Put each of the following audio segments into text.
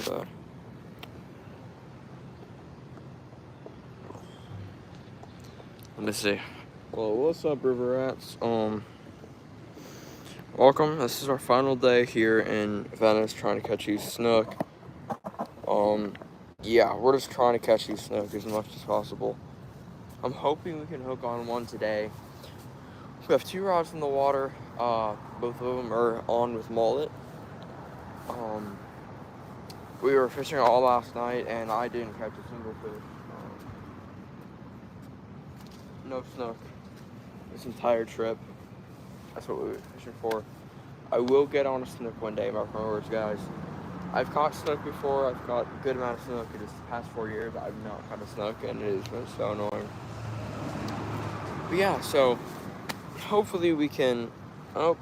bad. Let me see. Well, what's up, River Rats? Welcome. This is our final day here in Venice trying to catch these snook. Yeah, we're just trying to catch these snook as much as possible. I'm hoping we can hook on one today. We have 2 rods in the water. Both of them are on with mullet. We were fishing all last night, and I didn't catch a single fish. No snook this entire trip. That's what we were fishing for. I will get on a snook one day, mark my words, guys. I've caught snook before. I've caught a good amount of snook. In the past 4 years, I've not caught a snook, and it has been so annoying. But yeah, so hopefully we can. Oh,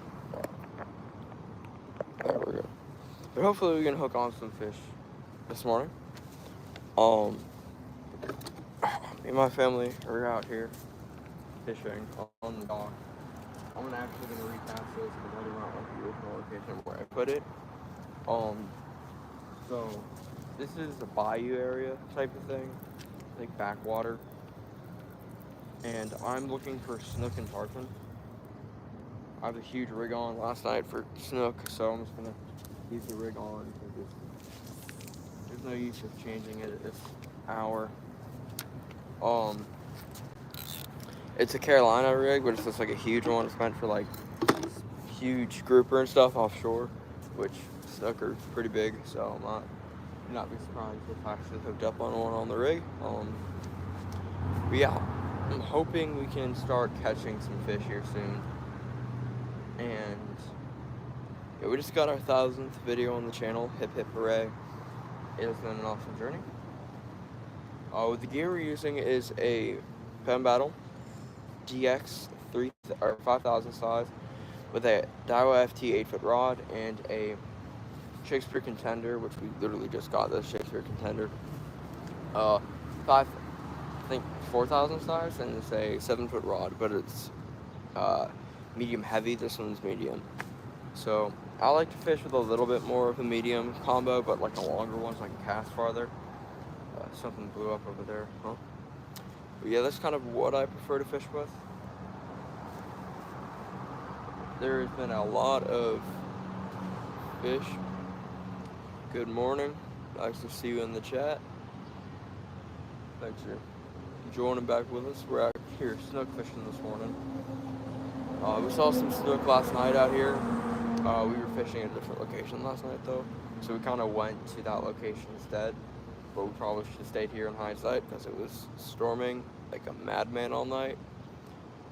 there we go. But hopefully we can hook on some fish this morning. Me and my family are out here fishing on the dock. I'm actually gonna recast this because I do not like the original location where I put it. So this is a bayou area type of thing, like backwater. And I'm looking for snook and tarpon. I have a huge rig on last night for snook, so I'm just gonna use the rig on because there's no use of changing it at this hour. It's a Carolina rig, but it's just like a huge one. It's meant for like huge grouper and stuff offshore, which snook are pretty big, so I'm not be surprised if I actually hooked up on one on the rig. But yeah, I'm hoping we can start catching some fish here soon. And yeah, we just got our 1000th video on the channel. Hip hip hooray! It has been an awesome journey. The gear we're using is a Pen Battle GX 5000 size with a Daiwa FT 8-foot rod and a Shakespeare Contender, which we literally just got this Shakespeare Contender. 4,000 size, and it's a 7-foot rod, but it's medium heavy. This one's medium. So I like to fish with a little bit more of a medium combo, but like a longer one so I can cast farther. Something blew up over there, huh? But yeah, that's kind of what I prefer to fish with. There's been a lot of fish. Good morning. Nice to see you in the chat. Thanks for joining back with us. We're out here snook fishing this morning. We saw some snook last night out here. We were fishing at a different location last night though, so we kind of went to that location instead. But we probably should have stayed here in hindsight because it was storming like a madman all night.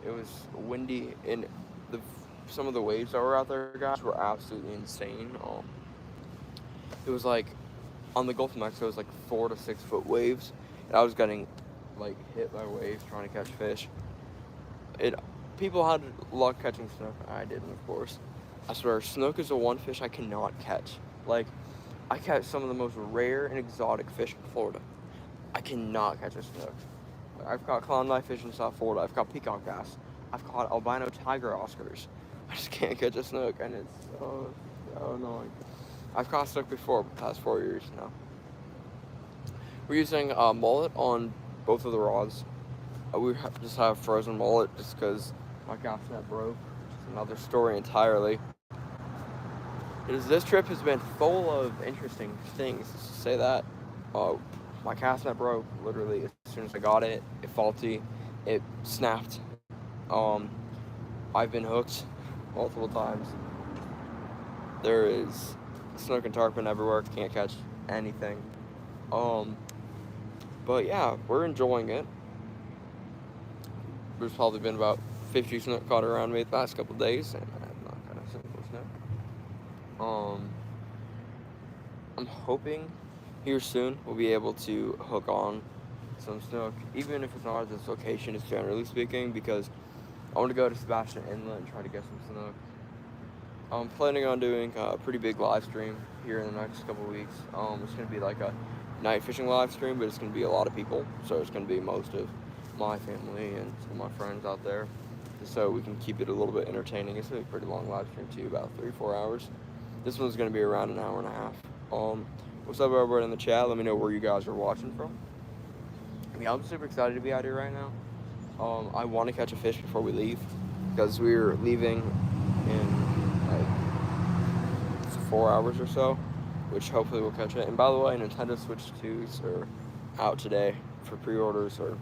It was windy, and some of the waves that were out there, guys, were absolutely insane. It was like on the Gulf of Mexico, it was like 4 to 6 foot waves, and I was getting like hit by waves trying to catch fish. People had luck catching snook. I didn't, of course. I swear, snook is the one fish I cannot catch. Like, I catch some of the most rare and exotic fish in Florida. I cannot catch a snook. I've caught clowneye fish in South Florida. I've caught peacock bass. I've caught albino tiger Oscars. I just can't catch a snook, and it's so annoying. I've caught snook before, but the past 4 years now. We're using mullet on both of the rods. We just have frozen mullet just because my cast net broke. It's another story entirely. This trip has been full of interesting things, to say that. My cast net broke literally as soon as I got it. It faulty. It snapped. I've been hooked multiple times. There is snook and tarpon everywhere. Can't catch anything. But yeah, we're enjoying it. There's probably been about 50 snook caught around me the past couple days, and I've not caught a single snook. I'm hoping here soon we'll be able to hook on some snook, even if it's not at this location, it's generally speaking, because I want to go to Sebastian Inlet and try to get some snook. I'm planning on doing a pretty big live stream here in the next couple weeks. It's going to be like a night fishing live stream, but it's going to be a lot of people, so it's going to be most of my family and some of my friends out there, just so we can keep it a little bit entertaining. It's going to be a pretty long live stream too, about 3-4 hours. This one's going to be around an hour and a half. What's up, everybody in the chat? Let me know where you guys are watching from. Yeah, I'm super excited to be out here right now. I want to catch a fish before we leave because we're leaving in like 4 hours or so, which hopefully we'll catch it. And by the way, Nintendo Switch 2s are out today for pre-orders, or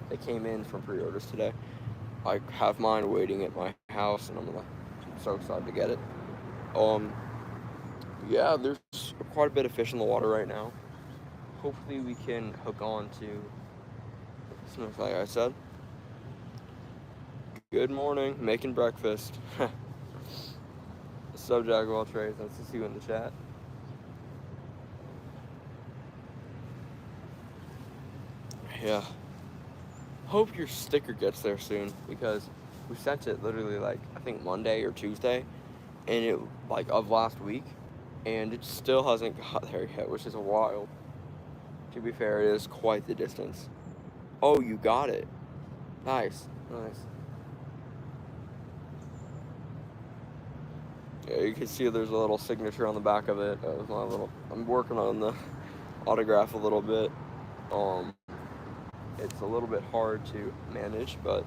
they came in from pre-orders today. I have mine waiting at my house, and I'm so excited to get it. Yeah, there's quite a bit of fish in the water right now. Hopefully we can hook on to snook, like I said. Good morning, making breakfast. What's up, Jack of all trades? Nice to see you in the chat. Yeah. Hope your sticker gets there soon, because we sent it literally like I think Monday or Tuesday, and it like of last week, and it still hasn't got there yet, which is wild. To be fair, it is quite the distance. Oh, you got it. Nice, nice. Yeah, you can see there's a little signature on the back of it. I'm working on the autograph a little bit. It's a little bit hard to manage, but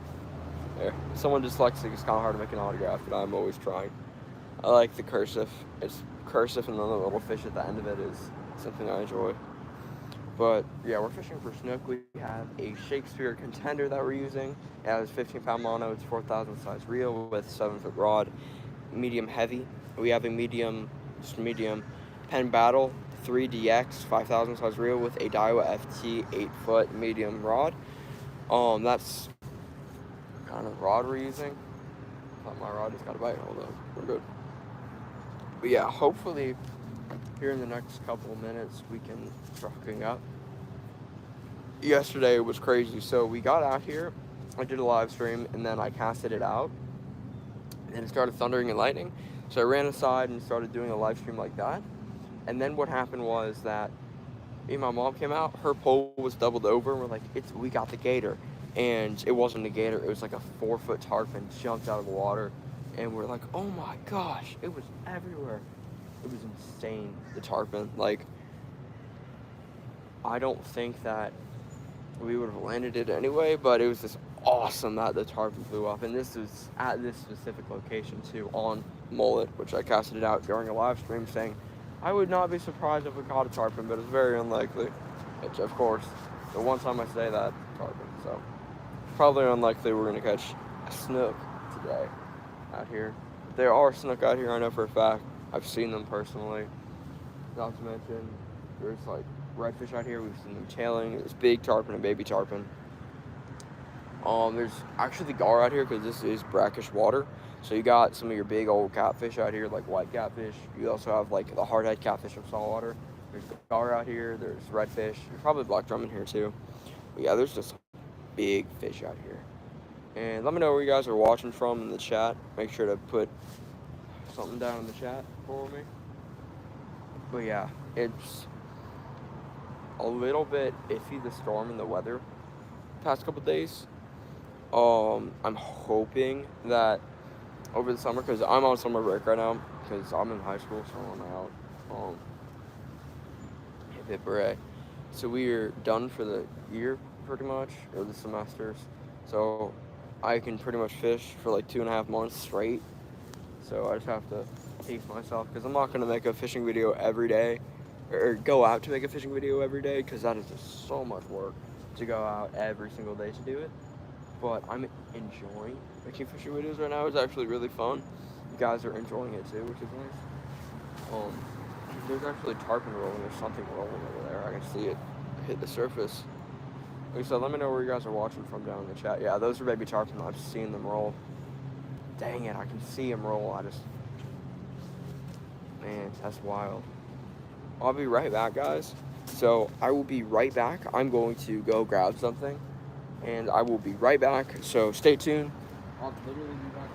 there. Someone dyslexic, it's kind of hard to make an autograph, but I'm always trying. I like the cursive. It's cursive, and then the little fish at the end of it is something I enjoy. But yeah, we're fishing for snook. We have a Shakespeare contender that we're using. It has 15-pound mono. It's 4,000 size reel with 7-foot rod, medium heavy. We have a medium Penn Battle 3DX 5,000 size reel with a Daiwa FT 8-foot medium rod. That's kind of rod we're using. Thought my rod just got a bite. Hold on, we're good. But yeah, hopefully here in the next couple of minutes we can start hooking up. Yesterday was crazy. So we got out here, I did a live stream, and then I casted it out, and it started thundering and lightning. So I ran inside and started doing a live stream like that. And then what happened was that my mom came out, her pole was doubled over, and we're like, we got the gator. And it wasn't a gator, it was like a 4-foot tarpon jumped out of the water. And we're like, oh my gosh, it was everywhere. It was insane, the tarpon. Like, I don't think that we would have landed it anyway, but it was just awesome that the tarpon flew up. And this was at this specific location too, on mullet, which I casted it out during a live stream saying, I would not be surprised if we caught a tarpon, but it's very unlikely. Which, of course, the one time I say that, tarpon. So, probably unlikely we're going to catch a snook today out here. There are snook out here, I know for a fact. I've seen them personally. Not to mention, there's like redfish out here. We've seen them tailing. There's big tarpon and baby tarpon. There's actually gar out here because this is brackish water. So you got some of your big old catfish out here, like white catfish. You also have like the hardhead catfish from saltwater. There's gar out here. There's redfish. There's probably black drum in here too. But yeah, there's just big fish out here. And let me know where you guys are watching from in the chat. Make sure to put something down in the chat for me. But yeah, it's a little bit iffy, the storm and the weather past couple days. I'm hoping that over the summer, because I'm on summer break right now, because I'm in high school, so I'm out. Hip hooray. So we're done for the year, pretty much, or the semesters. So I can pretty much fish for like 2.5 months straight. So I just have to pace myself, because I'm not going to make a fishing video every day, or go out to make a fishing video every day, because that is just so much work to go out every single day to do it. But I'm enjoying making fishing videos right now. It's actually really fun. You guys are enjoying it too, which is nice. There's actually tarpon rolling. There's something rolling over there. I can see it hit the surface. Like I said, let me know where you guys are watching from down in the chat. Yeah, those are baby tarpon. I've seen them roll. Dang it, I can see them roll. Man, that's wild. I'll be right back, guys. So I will be right back. I'm going to go grab something, and I will be right back. So stay tuned. I'll literally be back.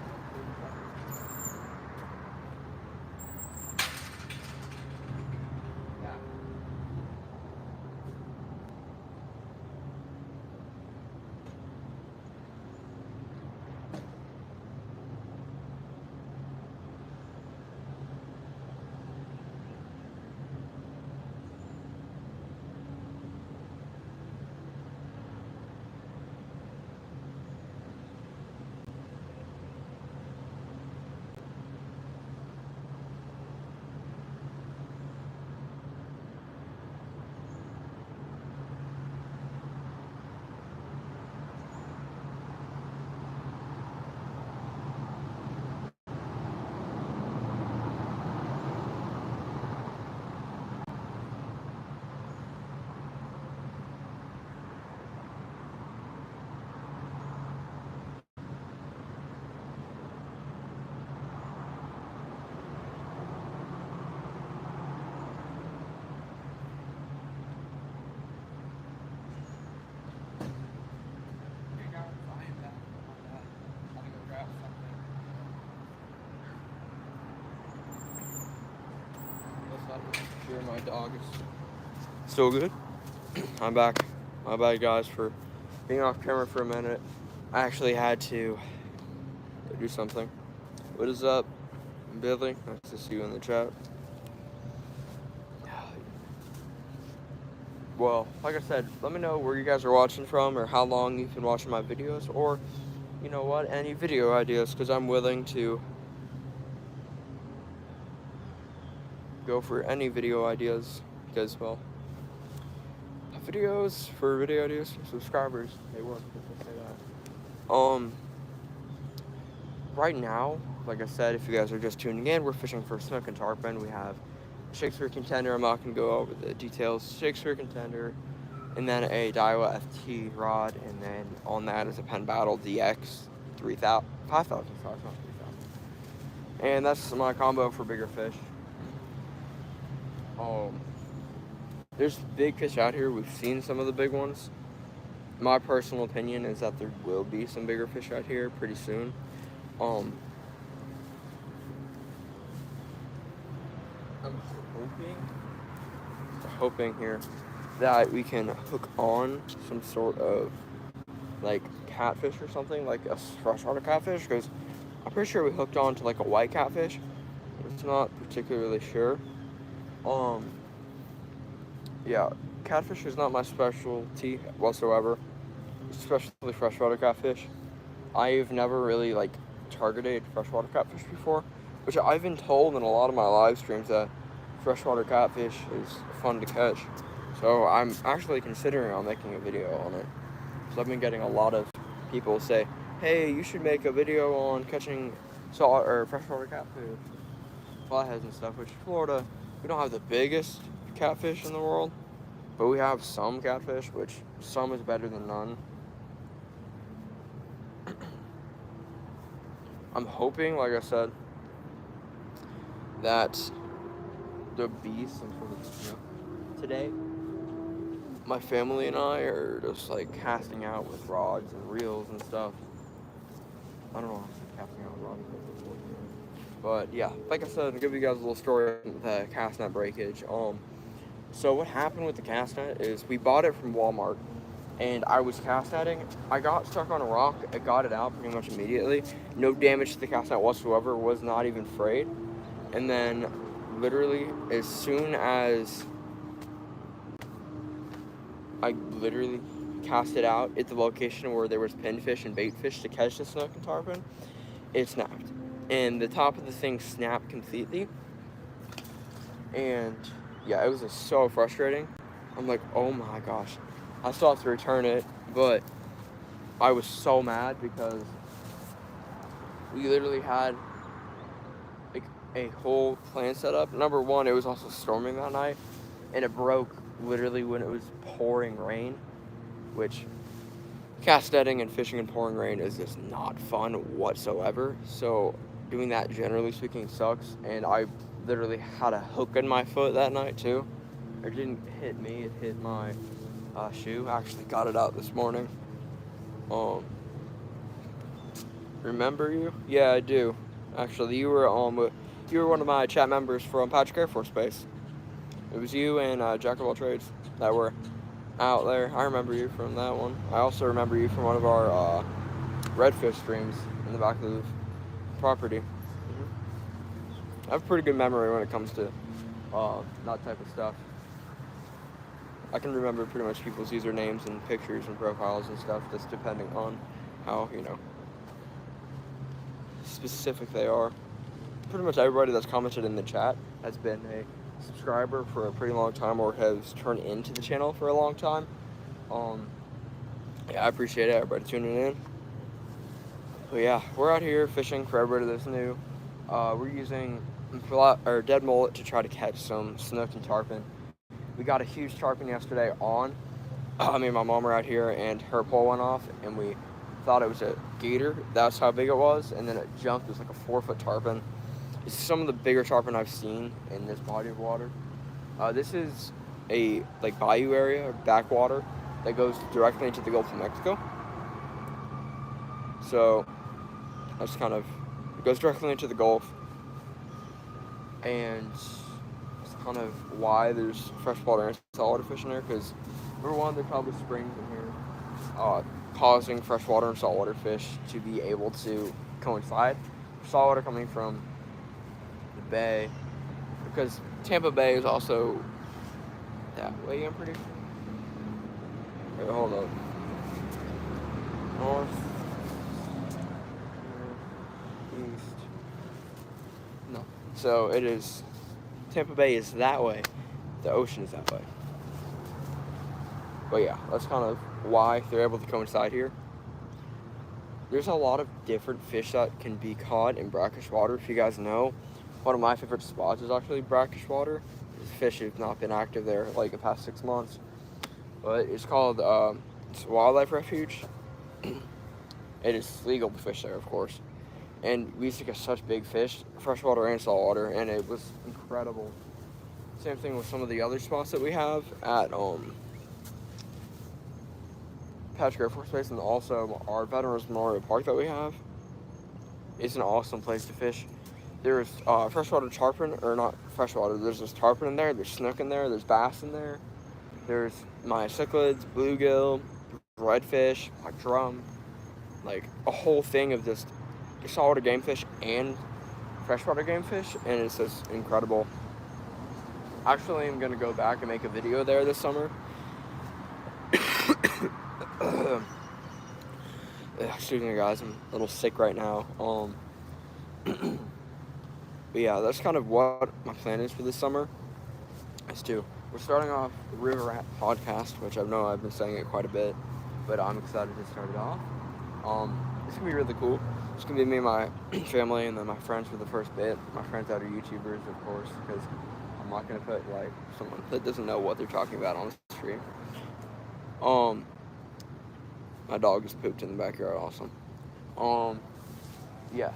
my dog is still good. I'm back. My bad, guys, for being off camera for a minute. I actually had to do something. What is up, Billy? Nice to see you in the chat. Well, like I said, let me know where you guys are watching from or how long you've been watching my videos, or, you know what, any video ideas, because I'm willing to go for any video ideas, because, well, videos for video ideas for subscribers, they work, if I say that. Right now, like I said, if you guys are just tuning in, we're fishing for snook and tarpon. We have Shakespeare contender. I'm not going to go over the details. Shakespeare contender, and then a Daiwa FT rod, and then on that is a Penn Battle DX 5,000 size, not 3,000. And that's my combo for bigger fish. There's big fish out here. We've seen some of the big ones. My personal opinion is that there will be some bigger fish out here pretty soon. I'm hoping here that we can hook on some sort of like catfish or something, like a freshwater catfish, because I'm pretty sure we hooked on to like a white catfish. It's not particularly sure. Yeah, catfish is not my specialty whatsoever, especially freshwater catfish. I've never really like targeted freshwater catfish before, which I've been told in a lot of my live streams that freshwater catfish is fun to catch. So I'm actually considering on making a video on it. So I've been getting a lot of people say, hey, you should make a video on catching salt or freshwater catfish, flatheads and stuff, which Florida, we don't have the biggest catfish in the world, but we have some catfish, which some is better than none. I'm hoping, like I said, that the beast, today, my family and I are just like casting out with rods and reels and stuff. I don't know how casting out with rods and reels before. But yeah, like I said, I'll give you guys a little story on the cast net breakage. So what happened with the cast net is we bought it from Walmart, and I was cast netting. I got stuck on a rock. I got it out pretty much immediately. No damage to the cast net whatsoever. Was not even frayed. And then, literally, as soon as I literally cast it out at the location where there was pinfish and baitfish to catch the snook and tarpon, it snapped. And the top of the thing snapped completely. And yeah, it was just so frustrating. I'm like, oh my gosh. I still have to return it, but I was so mad because we literally had like a whole plan set up. Number one, it was also storming that night, and it broke literally when it was pouring rain, which cast netting and fishing in pouring rain is just not fun whatsoever. So doing that, generally speaking, sucks. And I literally had a hook in my foot that night too. It didn't hit me, it hit my shoe. I actually got it out this morning. Remember you? Yeah, I do. Actually, you were one of my chat members from Patrick Air Force Base. It was you and Jack of all trades that were out there. I remember you from that one. I also remember you from one of our redfish streams in the back of the property. I have a pretty good memory when it comes to that type of stuff. I can remember pretty much people's usernames and pictures and profiles and stuff, just depending on how, specific they are. Pretty much everybody that's commented in the chat has been a subscriber for a pretty long time or has turned into the channel for a long time. Yeah, I appreciate it, everybody tuning in. But yeah, we're out here fishing for everybody that's new. We're using dead mullet to try to catch some snook and tarpon. We got a huge tarpon yesterday on. Me and my mom were out here, and her pole went off, and we thought it was a gator. That's how big it was, and then it jumped. It was like a 4-foot tarpon. It's some of the bigger tarpon I've seen in this body of water. This is a bayou area, or backwater, that goes directly into the Gulf of Mexico. So that's it goes directly into the Gulf. And kind of why there's freshwater and saltwater fish in there. Because number one, there's probably springs in here, causing freshwater and saltwater fish to be able to coincide. Saltwater coming from the bay, because Tampa Bay is also that way, I'm pretty sure. Wait, hold up. North, east. No. So it is, Tampa Bay is that way. The ocean is that way. But yeah, that's kind of why they're able to coincide here. There's a lot of different fish that can be caught in brackish water. If you guys know, one of my favorite spots is actually brackish water. This fish has not been active there like the past 6 months. But it's called, it's a wildlife refuge. It is legal to fish there, of course. And we used to get such big fish, freshwater and saltwater, and it was incredible. Same thing with some of the other spots that we have at Patrick Air Force Base, and also our Veterans Memorial Park that we have. It's an awesome place to fish. There's freshwater tarpon, or not freshwater, there's just tarpon in there, there's snook in there, there's bass in there, there's my cichlids, bluegill, redfish, like drum, like a whole thing of just saltwater game fish and freshwater game fish, and it's just incredible. Actually, I'm gonna go back and make a video there this summer. Excuse me, guys, I'm a little sick right now. But yeah, that's kind of what my plan is for this summer. We're starting off the River Rat podcast, which I know I've been saying it quite a bit, but I'm excited to start it off. It's gonna be really cool. It's gonna be me and my family, and then my friends for the first bit. My friends that are YouTubers, of course, because I'm not gonna put like someone that doesn't know what they're talking about on the stream. My dog just pooped in the backyard. Awesome. Yeah,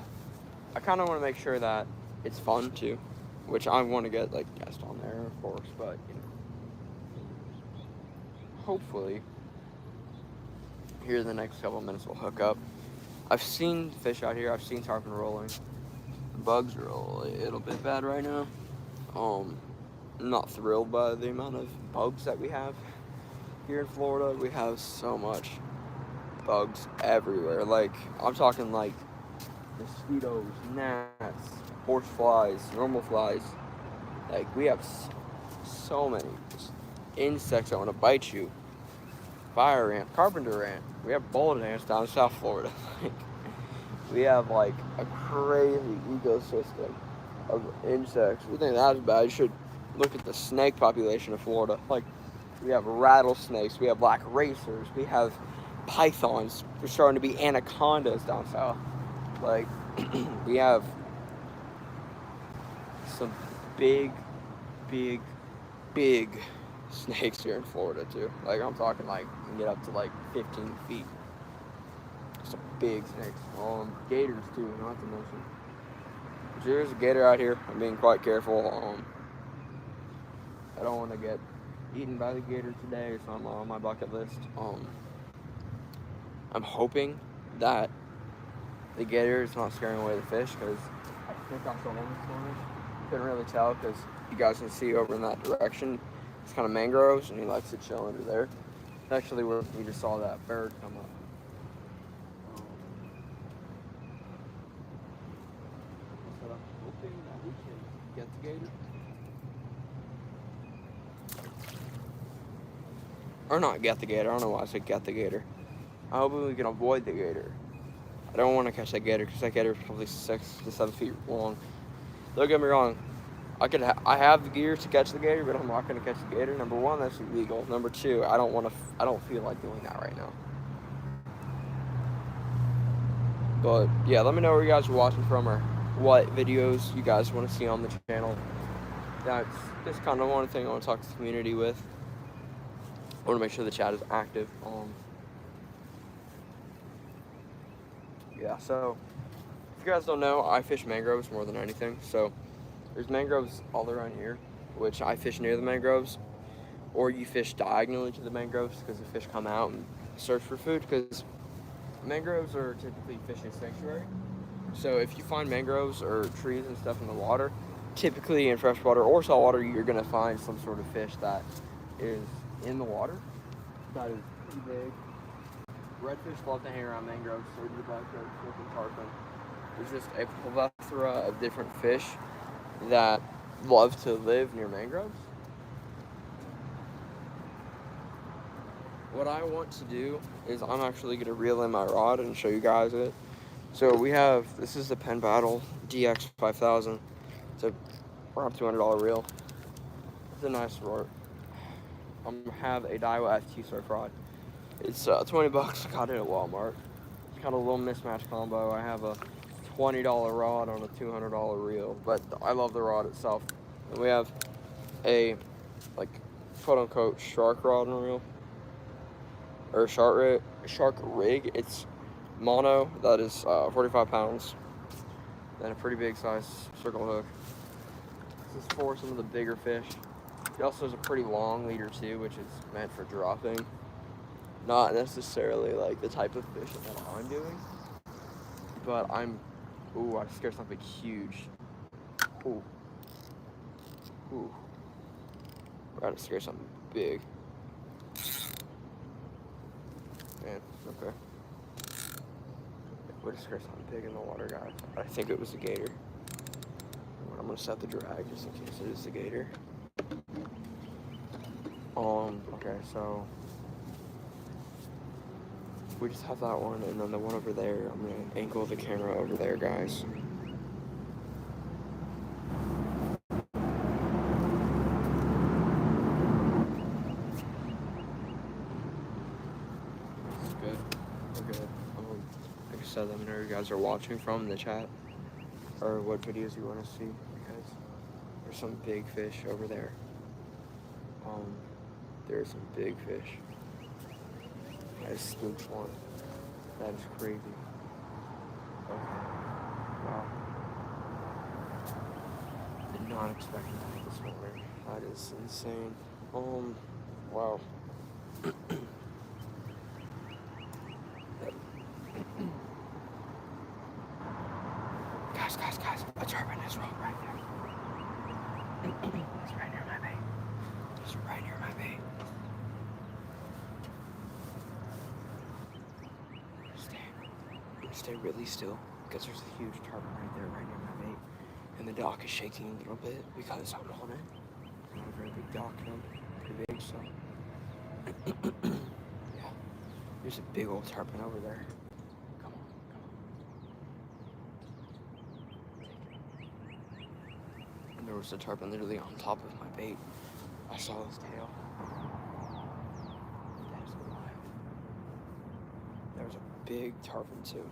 I kind of want to make sure that it's fun too, which I want to get like guests on there, of course, but you know, hopefully here in the next couple of minutes we'll hook up. I've seen fish out here. I've seen tarpon rolling. Bugs are a little bit bad right now. I'm not thrilled by the amount of bugs that we have here in Florida. We have so much bugs everywhere. Like, I'm talking like mosquitoes, gnats, horse flies, normal flies. Like, we have so many insects that want to bite you. Fire ant, carpenter ant. We have bullet ants down in South Florida. We have like a crazy ecosystem of insects. We think that's bad. You should look at the snake population of Florida. Like, we have rattlesnakes, we have black racers, we have pythons. There's starting to be anacondas down south. Like, we have some big snakes here in Florida too. Like, I'm talking like you can get up to like 15 feet. Some big snakes. Gators too, not to mention. There's a gator out here. I'm being quite careful. I don't want to get eaten by the gator today, or something on my bucket list. I'm hoping that the gator is not scaring away the fish, because I think I saw one this morning. Couldn't really tell because you guys can see over in that direction. It's kind of mangroves, and he likes to chill under there. Actually, we just saw that bird come up. So I'm hoping that we can get the gator. Or not get the gator. I don't know why I said get the gator. I hope we can avoid the gator. I don't want to catch that gator because that gator is probably 6 to 7 feet long. Don't get me wrong. I have the gear to catch the gator, but I'm not going to catch the gator. Number one, that's illegal. Number two, I don't feel like doing that right now. But yeah, let me know where you guys are watching from, or what videos you guys want to see on the channel. That's just kind of one thing I want to talk to the community with. I want to make sure the chat is active. Yeah, so if you guys don't know, I fish mangroves more than anything. So there's mangroves all around here, which I fish near the mangroves, or you fish diagonally to the mangroves because the fish come out and search for food, because mangroves are typically fishing sanctuary. So if you find mangroves or trees and stuff in the water, typically in freshwater or saltwater, you're going to find some sort of fish that is in the water that is pretty big. Redfish love to hang around mangroves, so do the black-throated snook and tarpon. There's just a plethora of different fish that love to live near mangroves. What I want to do is I'm actually going to reel in my rod and show you guys it. So this is the Penn Battle DX 5000. It's around $200 reel. It's a nice rod. I have a Daiwa FT surf rod. It's 20 bucks. I got it at Walmart. It's kind of a little mismatch combo. I have a $20 rod on a $200 reel, but I love the rod itself. And we have a quote unquote shark rod and reel, or shark rig. It's mono, that is 45 pounds. Then a pretty big size circle hook. This is for some of the bigger fish. It also has a pretty long leader too, which is meant for dropping. Not necessarily like the type of fishing that I'm doing, but I scared something huge. Ooh. We're about to scare something big. Man, okay. We're gonna scare something big in the water, guys. I think it was a gator. I'm gonna set the drag just in case it is the gator. Okay, so we just have that one, and then the one over there, I'm gonna angle the camera over there, guys. It's good. We're good. Like I said, let me know you guys are watching from in the chat, or what videos you want to see, because there's some big fish over there. There's some big fish. I just spooked one. That is crazy. Okay. Wow. Did not expect that this morning. That is insane. Wow. Guys, a tarpon is right there. It's right near my bait. It's right near my bait. Stay really still, because there's a huge tarpon right there, right near my bait. And the dock is shaking a little bit because I'm on it. It's not a very big dock, pretty big, so. Yeah, there's a big old tarpon over there. Come on. And there was a tarpon literally on top of my bait. I saw his tail. That is wild. There was a big tarpon too.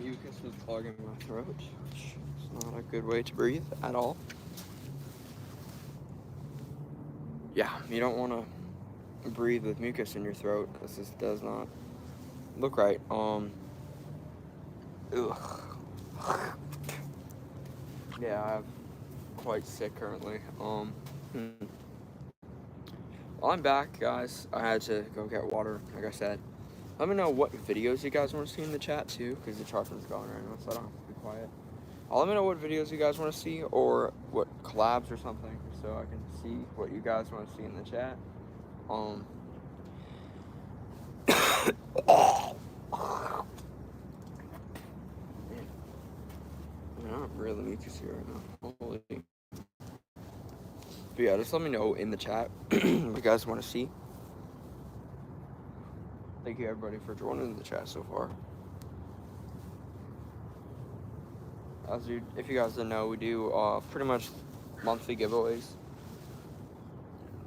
mucus was clogging my throat, which is not a good way to breathe at all. Yeah, you don't want to breathe with mucus in your throat. This just does not look right. Ugh. Yeah, I'm quite sick currently. Well, I'm back, guys. I had to go get water, like I said. Let me know what videos you guys want to see in the chat too, because the Tarpon's gone right now, so I don't have to be quiet. Let me know what videos you guys want to see, or what collabs or something, so I can see what you guys want to see in the chat. I'm really mucus here right now. Holy. But yeah, just let me know in the chat what you guys want to see. Thank you everybody for joining the chat so far. If you guys didn't know, we do pretty much monthly giveaways.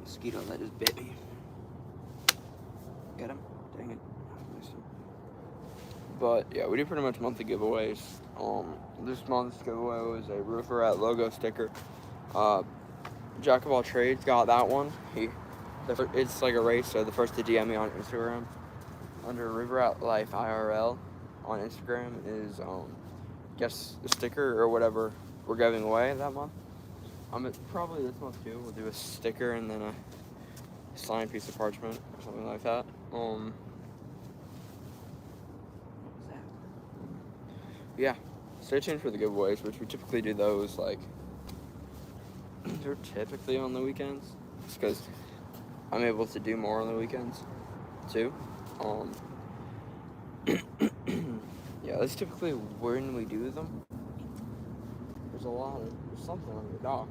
Mosquito that just bit me. Get him? Dang it. But yeah, we do pretty much monthly giveaways. This month's giveaway was a Roofer Rat logo sticker. Jack of all trades got that one. It's like a race, so the first to DM me on Instagram under River Rat Life IRL on Instagram is guess the sticker or whatever we're giving away that month. It's probably this month too. We'll do a sticker and then a signed piece of parchment or something like that. Yeah, stay tuned for the giveaways, which we typically do those like they're typically on the weekends, just because I'm able to do more on the weekends too. Yeah, that's typically when we do them. There's something on your dock.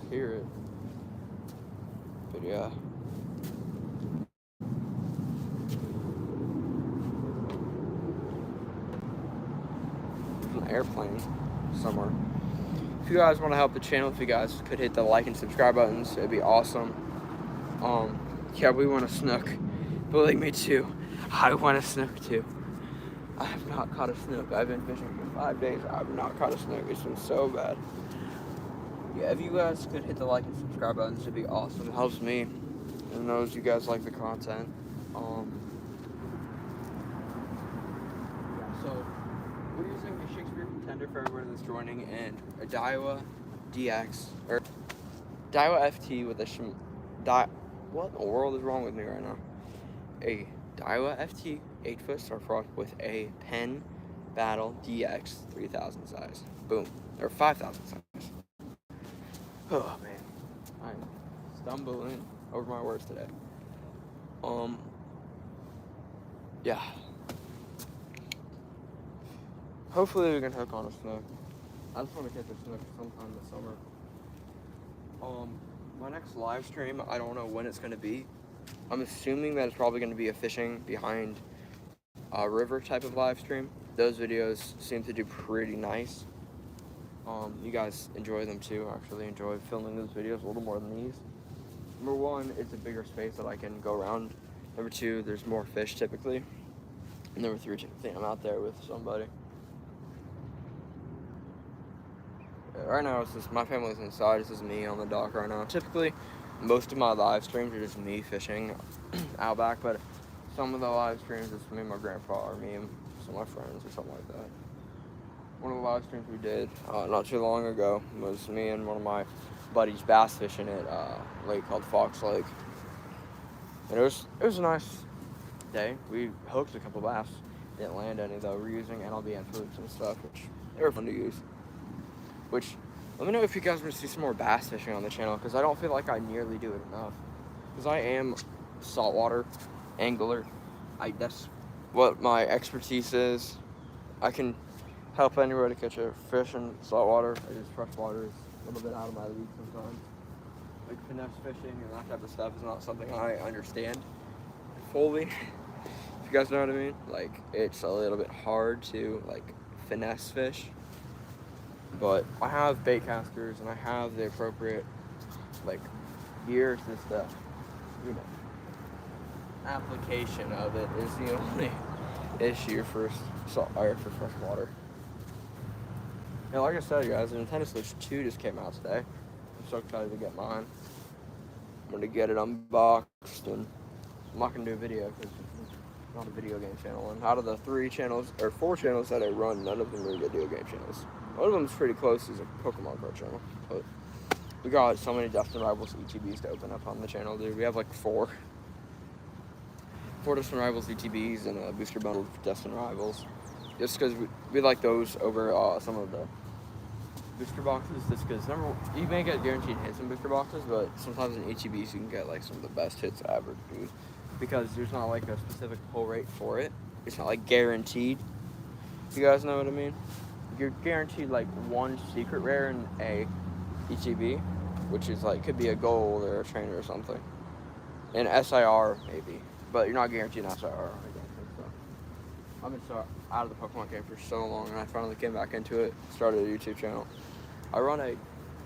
I hear it. But yeah. There's an airplane somewhere. If you guys want to help the channel, if you guys could hit the like and subscribe buttons, it'd be awesome. Yeah, we want a snook. Believe me too. I want a snook too. I have not caught a snook. I've been fishing for 5 days. I have not caught a snook. It's been so bad. Yeah, if you guys could hit the like and subscribe buttons, it'd be awesome. It helps me. And knows you guys like the content. So we're using a Shakespeare Contender for everybody that's joining, and a Daiwa DX or Daiwa FT with a what in the world is wrong with me right now? A Daiwa FT 8-foot Star Frog with a Penn Battle DX 3000 size. Boom. Or 5000 size. Oh man. I'm stumbling over my words today. Yeah. Hopefully we can hook on a snook. I just want to catch a snook sometime this summer. My next live stream, I don't know when it's going to be. I'm assuming that it's probably going to be a fishing behind a river type of live stream. Those videos seem to do pretty nice. You guys enjoy them too. I actually enjoy filming those videos a little more than these. Number one, it's a bigger space that I can go around. Number two, there's more fish typically. And number three, typically I'm out there with somebody. Right now, it's just my family's inside. This is me on the dock right now. Typically, most of my live streams are just me fishing out back, but some of the live streams it's me and my grandpa, or me and some of my friends, or something like that. One of the live streams we did not too long ago was me and one of my buddies bass fishing at a lake called Fox Lake. And it was a nice day. We hooked a couple bass. Didn't land any though. We're using NLB flukes and stuff, which they were fun to use. Which, let me know if you guys want to see some more bass fishing on the channel, because I don't feel like I nearly do it enough. Because I am a saltwater angler. That's what my expertise is. I can help anybody catch a fish in saltwater. I just freshwater is a little bit out of my league sometimes. Like finesse fishing and that type of stuff is not something I understand fully. If you guys know what I mean. Like, it's a little bit hard to like finesse fish. But I have bait casters and I have the appropriate like gear and stuff. You know, application of it is the only issue for fresh water. And like I said, guys, the Nintendo Switch 2 just came out today. I'm so excited to get mine. I'm gonna get it unboxed, and I'm not gonna do a video because it's not a video game channel. And out of the 4 channels that I run, none of them are video game channels. One of them's pretty close is a Pokemon card channel, but we got so many Destin Rivals ETBs to open up on the channel, dude. We have like 4 Destin Rivals ETBs and a booster bundle of Destin Rivals. Just because we like those over some of the booster boxes. Just because you may get guaranteed hits in booster boxes, but sometimes in ETBs you can get like some of the best hits ever, dude. Because there's not like a specific pull rate for it. It's not like guaranteed. You guys know what I mean? You're guaranteed like 1 secret rare in a ETB, which is like could be a gold or a trainer or something. And SIR maybe, but you're not guaranteed an SIR. I don't think so. I've been so out of the Pokemon game for so long, and I finally came back into it. Started a YouTube channel. I run a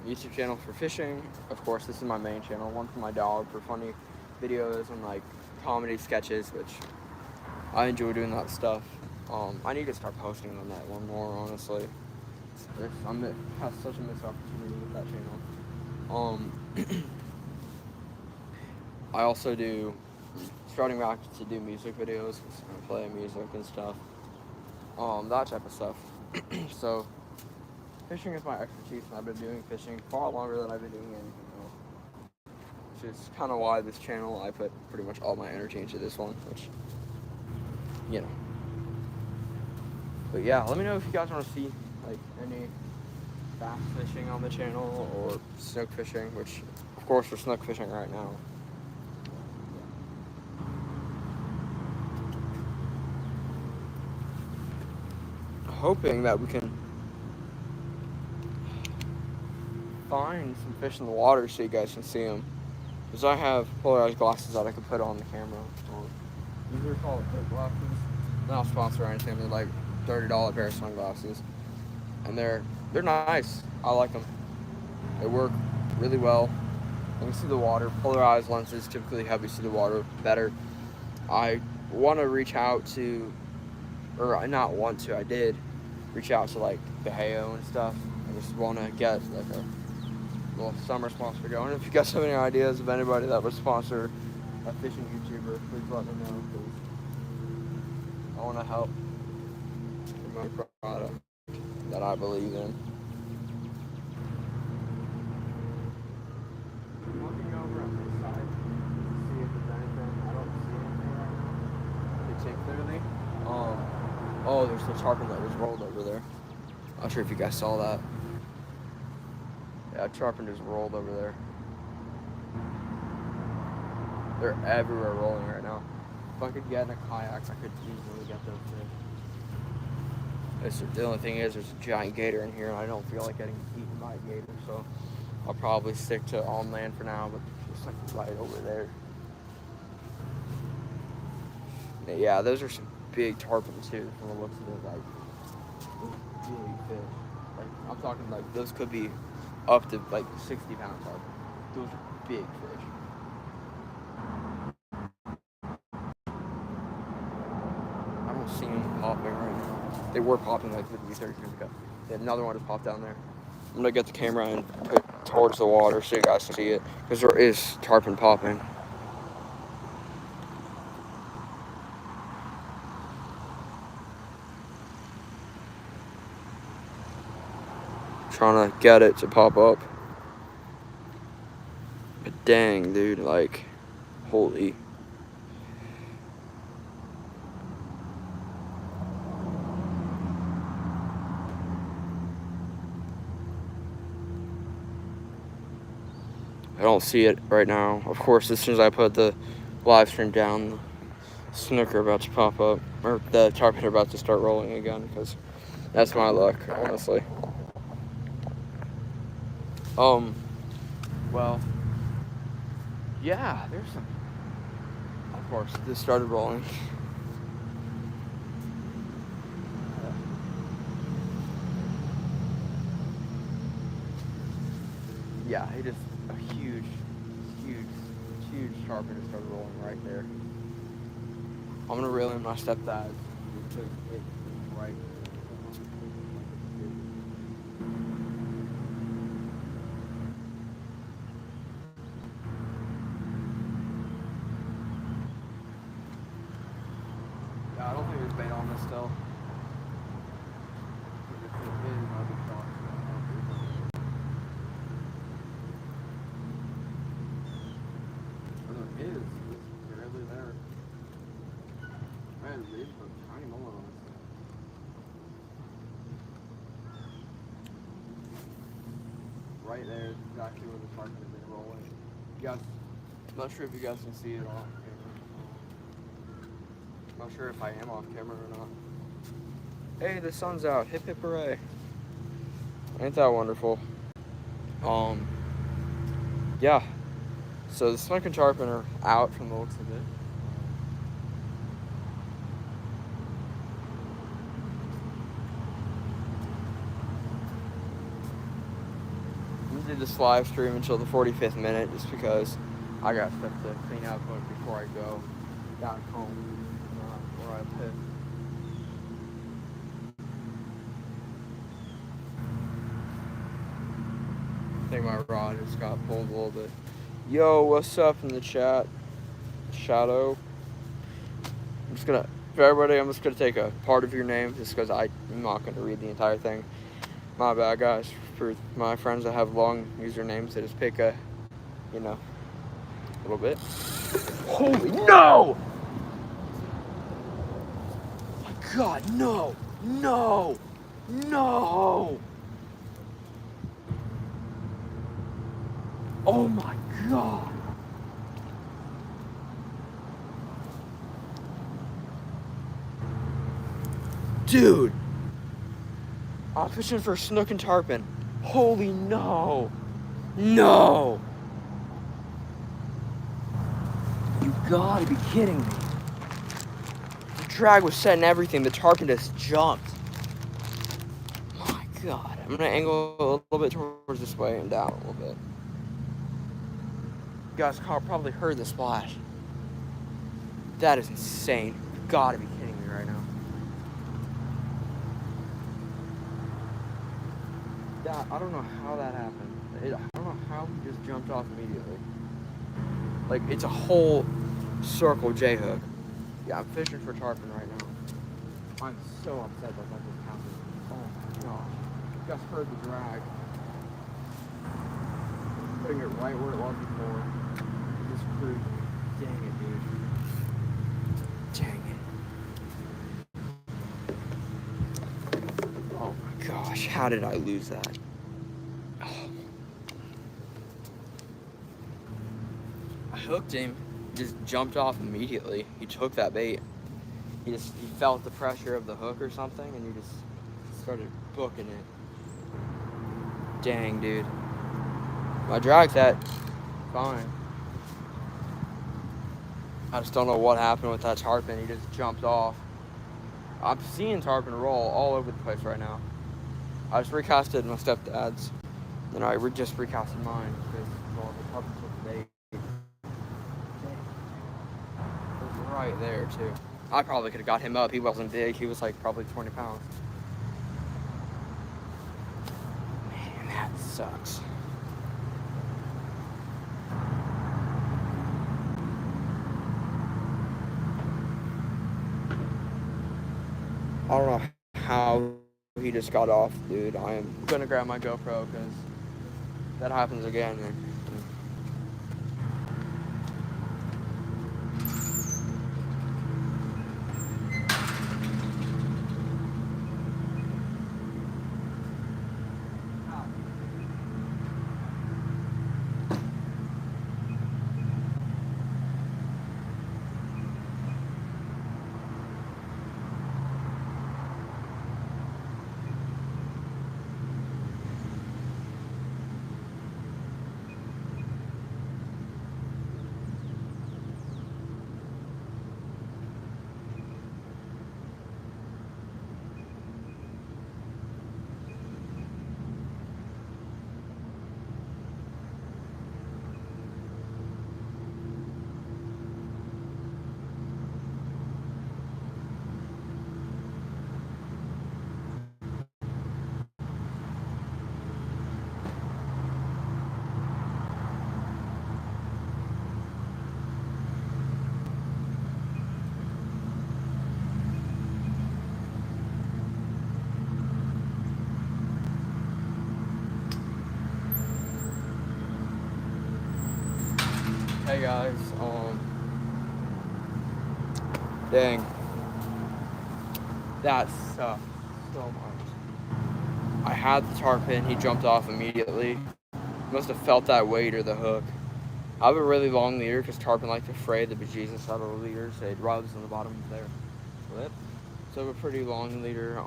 YouTube channel for fishing. Of course, this is my main channel. One for my dog for funny videos and like comedy sketches, which I enjoy doing that stuff. I need to start posting on that one more, honestly. I have such a missed opportunity with that channel. I also starting back to do music videos, play music and stuff. That type of stuff. So, fishing is my expertise, and I've been doing fishing far longer than I've been doing anything else. Which is kind of why this channel, I put pretty much all my energy into this one, which, you know. But yeah, let me know if you guys want to see like any bass fishing on the channel or snook fishing, which of course we're snook fishing right now. Hoping that we can find some fish in the water so you guys can see them. Because I have polarized glasses that I can put on the camera. These are called Coke glasses. Not sponsored or anything. They're like $30 pair of sunglasses, and they're nice. I like them. They work really well. You can see the water. Polarized lenses typically help you see the water better. I want to reach out to, or not want to, I did reach out to like Baheo and stuff. I just want to get like a little summer sponsor going. If you guys have any ideas of anybody that would sponsor a fishing YouTuber, please let me know, because I want to help my product that I believe in. I'm looking over on this side to see if there's anything. I don't see anything right now. You take clearly. Oh, there's the tarpon that was rolled over there. Not sure if you guys saw that. Yeah, tarpon just rolled over there. They're everywhere rolling right now. If I could get in a kayak, I could easily get those fish. The only thing is, there's a giant gator in here, and I don't feel like getting eaten by a gator, so I'll probably stick to on land for now, but it's like right over there. Yeah, those are some big tarpon too, from the looks of it, like big fish. Like, I'm talking like, those could be up to like 60-pound tarpon. Those are big fish. I don't see them popping right now. They were popping like 30 seconds ago. Another one just popped down there. I'm gonna get the camera and put it towards the water so you guys can see it, because there is tarpon popping. Trying to get it to pop up. But dang, dude, like, holy. I don't see it right now. Of course, as soon as I put the live stream down, the snook are about to pop up, or the tarpon are about to start rolling again, because that's my luck, honestly. Well, yeah, there's some. Of course, this started rolling. Yeah, it just a huge tarpon just started rolling right there. I'm gonna reel in my stepdad. because it's right. Yeah, I don't think there's bait on this still. If it is, I'll be shocked. There is. It's barely there. Man, there's a tiny mullet on this thing. Right there is exactly where the tarpon has been rolling. You guys, I'm not sure if you guys can see it off camera. I'm not sure if I am off camera or not. Hey, the sun's out. Hip hip hooray. Ain't that wonderful? Yeah. So the snook and tarpon are out from the looks of it. I'm gonna do this live stream until the 45th minute just because I got stuff to clean up before I go back home where I live. I think my rod just got pulled a little bit. Yo, what's up in the chat? Shadow. For everybody, I'm just gonna take a part of your name just because I'm not gonna read the entire thing. My bad, guys. For my friends that have long usernames, they just pick a, a little bit. Holy no! My God, no! No! No! Oh my God! Dude! I'm fishing for snook and tarpon. Holy no! No! You gotta be kidding me. The drag was set and everything, the tarpon just jumped. My God. I'm gonna angle a little bit towards this way and down a little bit. You guys probably heard the splash. That is insane. You gotta be kidding me right now. I don't know how that happened. I don't know how he just jumped off immediately. Like, it's a whole circle J-hook. Yeah, I'm fishing for tarpon right now. I'm so upset that just happened. Oh my gosh. You guys heard the drag. Putting it right where it was before. It just cruised. Dang it, dude. Dang it. Oh my gosh, how did I lose that? I hooked him, he just jumped off immediately. He took that bait. He felt the pressure of the hook or something and he just started booking it. Dang, dude. My drag set, fine. I just don't know what happened with that tarpon. He just jumped off. I'm seeing tarpon roll all over the place right now. I just recasted my stepdad's. Then I just recasted mine because the tarpon took the bait. It was right there too. I probably could have got him up. He wasn't big. He was like probably 20 pounds. Man, that sucks. I don't know how he just got off, dude. I am gonna grab my GoPro because that happens again. guys, dang, that sucked so much. I had the tarpon, he jumped off immediately. Must have felt that weight or the hook. I have a really long leader because tarpon like to fray the bejesus out of the leaders. They'd rubs on the bottom of their lip. So I have a pretty long leader,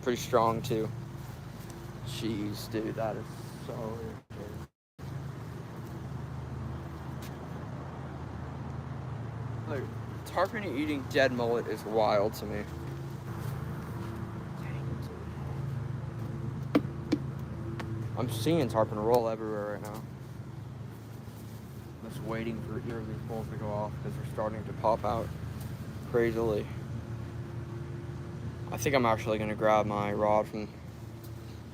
pretty strong too. Jeez, dude, that is so irritating. Like, tarpon eating dead mullet is wild to me. I'm seeing tarpon roll everywhere right now. I'm just waiting for either of these poles to go off because they're starting to pop out crazily. I think I'm actually going to grab my rod from...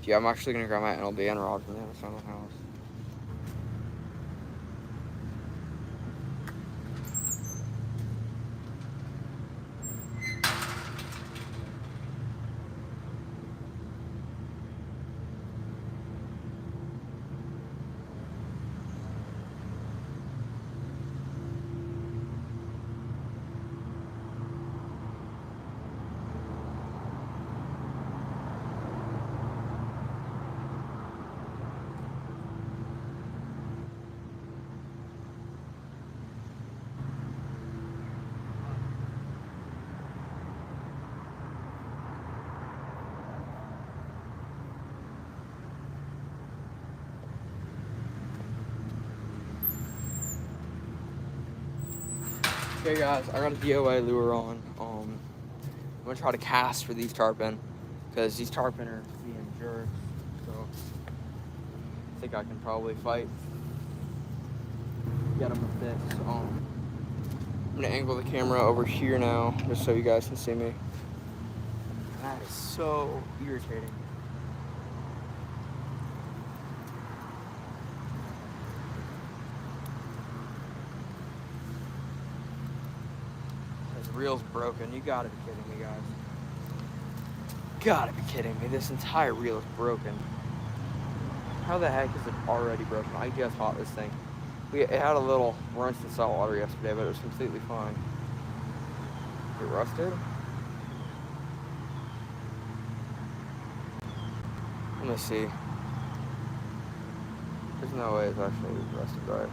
Yeah, I'm actually going to grab my NLBN rod from the other side of the house. Okay guys, I got a DOA lure on. I'm gonna try to cast for these tarpon because these tarpon are being jerks. So I think I can probably get them with this. I'm gonna angle the camera over here now just so you guys can see me. That is so irritating. Reel's broken. You gotta be kidding me, guys. Gotta be kidding me. This entire reel is broken. How the heck is it already broken? I just bought this thing. It had a little rinse in salt water yesterday, but it was completely fine. It rusted? Let me see. There's no way it's actually rusted right.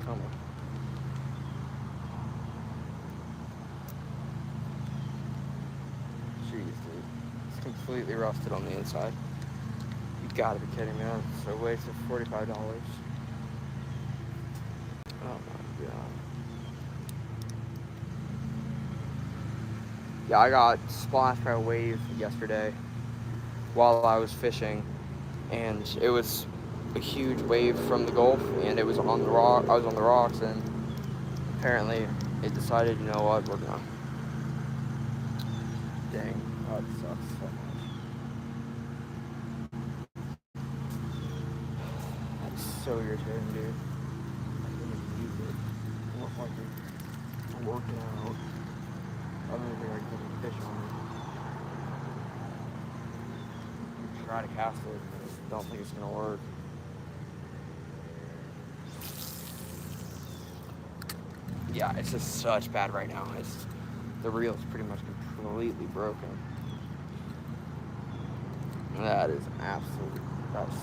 Come on. Jeez, dude. It's completely rusted on the inside. You gotta be kidding me. That's a waste of $45. Oh my god. Yeah, I got splashed by a wave yesterday while I was fishing, and it was a huge wave from the Gulf, and it was on the rock. I was on the rocks, and apparently it decided, you know what, we're gonna. Dang, that sucks so much. That's so irritating, dude. I can't even use it. I look like I'm working out. I don't even think I can even fish on it. Try to cast it, but I just don't think it's gonna work. Yeah, it's just such bad right now. The reel is pretty much completely broken. That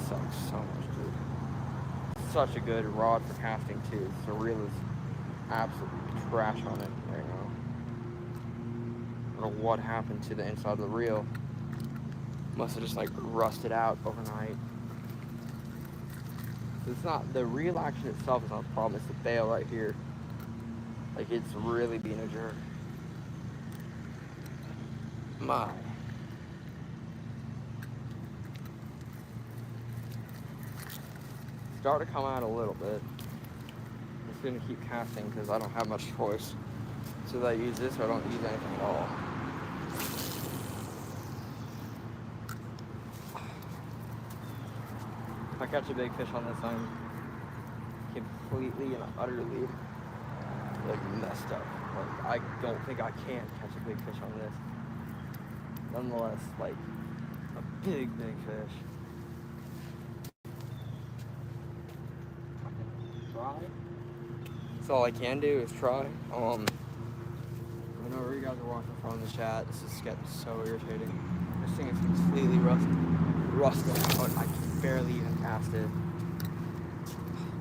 sucks so much, dude. Such a good rod for casting too. The reel is absolutely trash on it right now. I don't know what happened to the inside of the reel. Must have just like rusted out overnight. It's not, the reel action itself is not the problem, it's the bail right here. Like, it's really being a jerk. My. Start to come out a little bit. I'm just gonna keep casting because I don't have much choice. So I use this or I don't use anything at all. If I catch a big fish on this, I'm completely and utterly like messed up. Like, I don't think I can catch a big fish on this. Nonetheless, like a big fish. that's all I can do is try. Whenever you guys are watching from the chat, this is getting so irritating. This thing is completely rusted out. I can barely even cast it.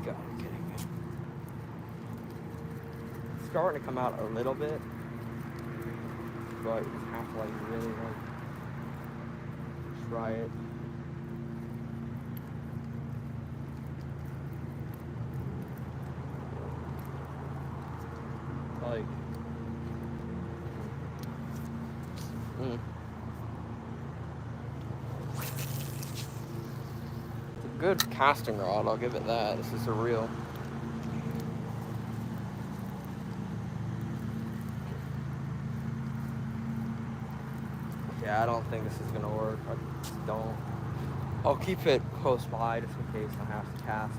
God, you're kidding me. It's starting to come out a little bit, but you just have to like really like try it. Like, it's a good casting rod, I'll give it that. This is a real. Yeah, I don't think this is gonna work. I just don't. I'll keep it close by just in case I have to cast.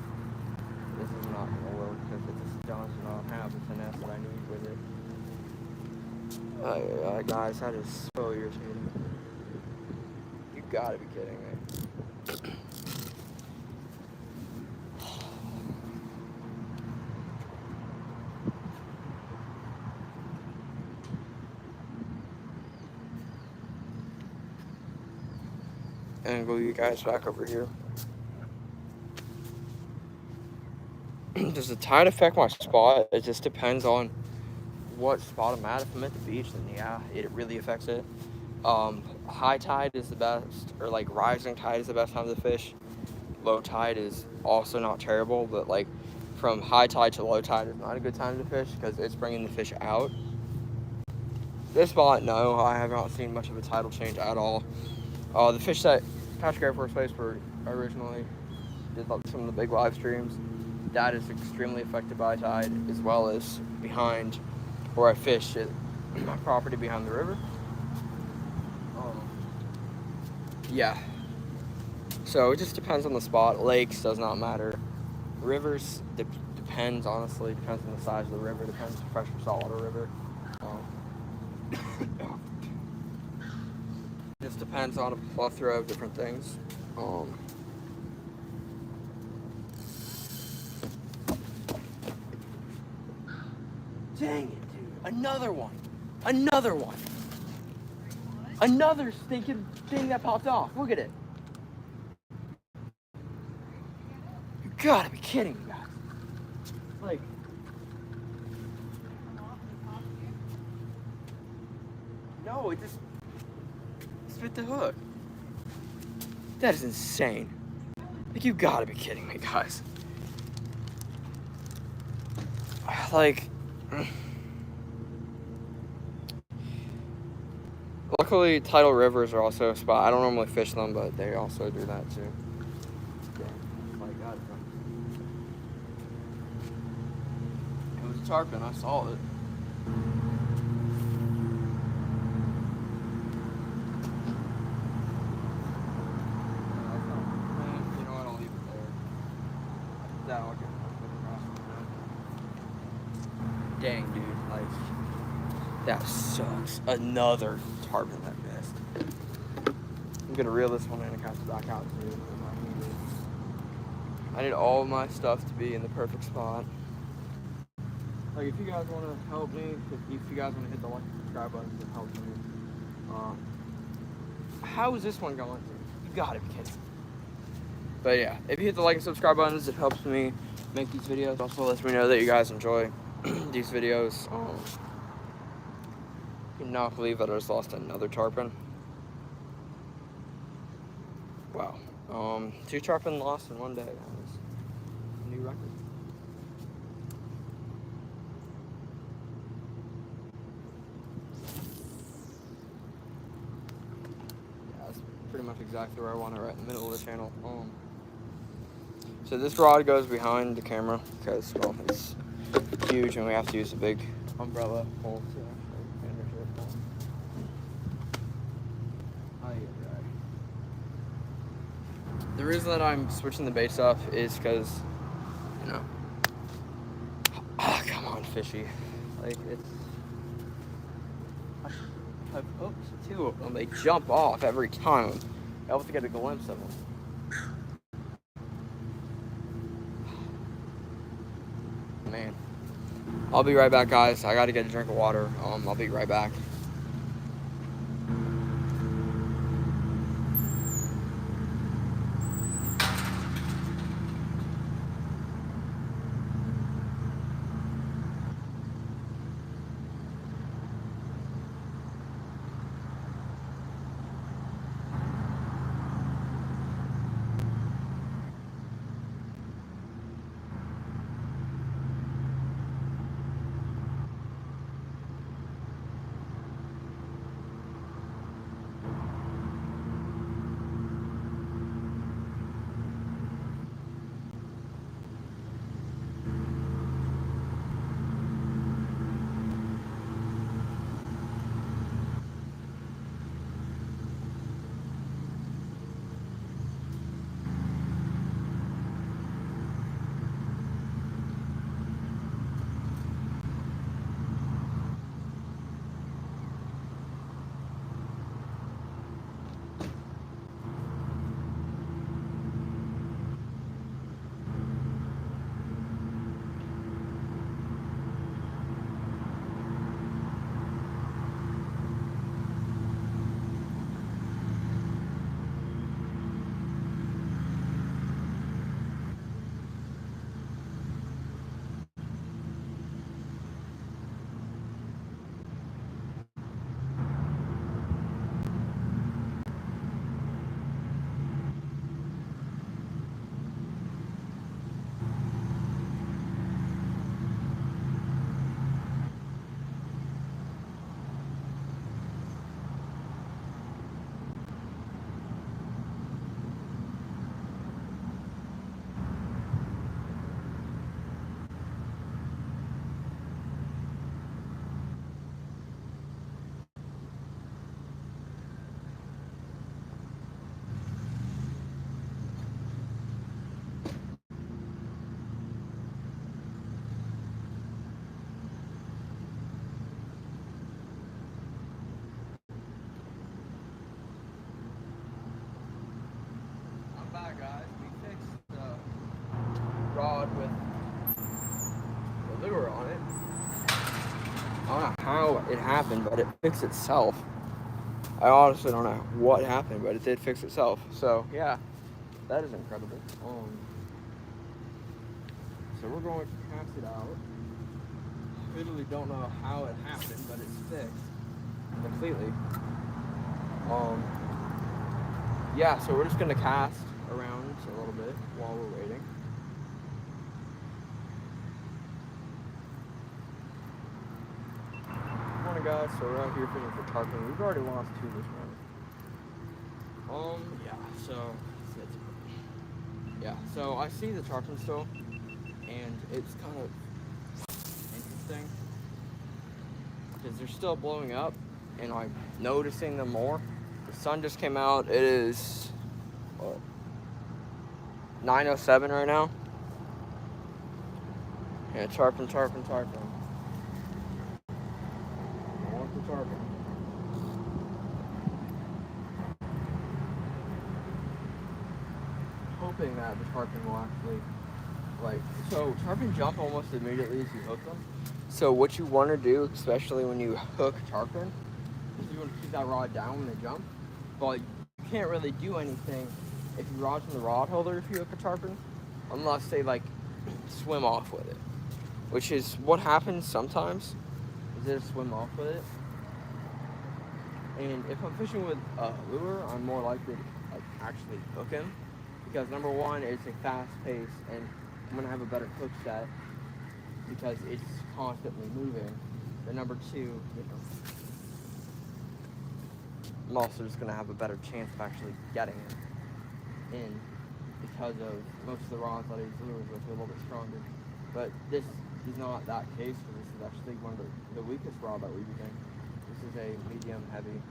This is not gonna work because it just does not have the finesse that I need with it. Guys, that is so irritating. You gotta be kidding me. And go you guys back over here. Does the tide affect my spot? It just depends on what spot I'm at. If I'm at the beach, then yeah, it really affects it. High tide is the best, or like rising tide is the best time to fish. Low tide is also not terrible, but like from high tide to low tide is not a good time to fish because it's bringing the fish out. This spot, no, I have not seen much of a tidal change at all. The fish that Patrick Air Force Base were originally did some of the big live streams. That is extremely affected by tide, as well as behind where I fish at my property behind the river. Yeah. So it just depends on the spot. Lakes does not matter. Rivers depends, honestly. Depends on the size of the river. Depends if it's fresh or saltwater river. Just depends on a plethora of different things. Dang it, dude. Another one. Another stinking thing that popped off. Look at it. You gotta be kidding me, guys. Like, no, it just fit the hook. That is insane. Like, you gotta be kidding me, guys. Like, luckily, tidal rivers are also a spot. I don't normally fish them, but they also do that too. Yeah. My God. It was a tarpon. I saw it. You know what? I'll leave it there. That'll get dang, dude. Like, that sucks. Another tarpon that missed. I'm gonna reel this one in and cast it back out too. I need all of my stuff to be in the perfect spot. Like, if you guys want to help me, if you guys want to hit the like and subscribe button, it helps me. How is this one going? You gotta be kidding. But yeah, if you hit the like and subscribe buttons, it helps me make these videos. Also lets me know that you guys enjoy these videos. I cannot believe that I just lost another tarpon. Wow. 2 tarpon lost in one day. That was a new record. Yeah, that's pretty much exactly where I want it, right in the middle of the channel. So this rod goes behind the camera because, well, it's huge and we have to use a big umbrella pole to actually manage it. The reason that I'm switching the baits up is because, you know, come on, fishy. Like, it's, I've hooked 2 of them. They jump off every time. I'm able to get a glimpse of them. Man, I'll be right back, guys. I gotta get a drink of water. I'll be right back. Back, guys. We fixed the rod with the lure on it. I don't know how it happened, but it fixed itself. I honestly don't know what happened, but it did fix itself. So yeah, that is incredible. So we're going to cast it out. Literally don't know how it happened, but it's fixed completely. Yeah, so we're just gonna cast around a little bit while we're waiting. Morning, guys. So we're out here fishing for tarpon. We've already lost 2 this morning. So I see the tarpon still, and it's kind of interesting because they're still blowing up, and I'm noticing them more. The sun just came out. It is 9:07 right now. Yeah, tarpon. I want the tarpon. Hoping that the tarpon will actually, so tarpon jump almost immediately as you hook them. So what you want to do, especially when you hook tarpon, is you want to keep that rod down when they jump. But you can't really do anything if you rod from the rod holder if you hook a tarpon, unless they swim off with it, which is what happens sometimes. Is they swim off with it. And if I'm fishing with a lure, I'm more likely to actually hook him, because number one, it's a fast pace, and I'm gonna have a better hook set because it's constantly moving. And number two, I'm also just gonna have a better chance of actually getting it in, because of most of the rods that I use lures with are a little bit stronger. But this is not that case. This is actually one of the weakest rod that we're using. This is a medium heavy,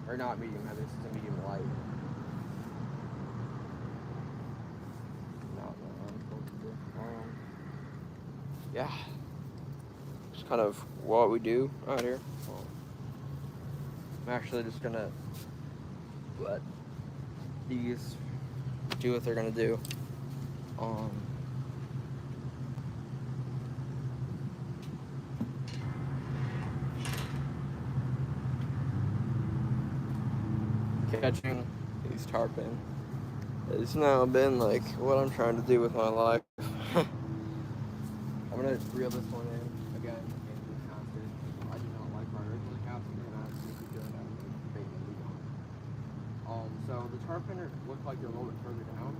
or not medium heavy, this is a medium light. Yeah, it's kind of what we do out here. I'm actually just gonna let these do what they're gonna do. catching these tarpon has now been like what I'm trying to do with my life. I'm gonna reel this one in again and recast it. I do not like my original casting, and I see if doing that bait and lead on. So the tarpon look like they're a little bit further down.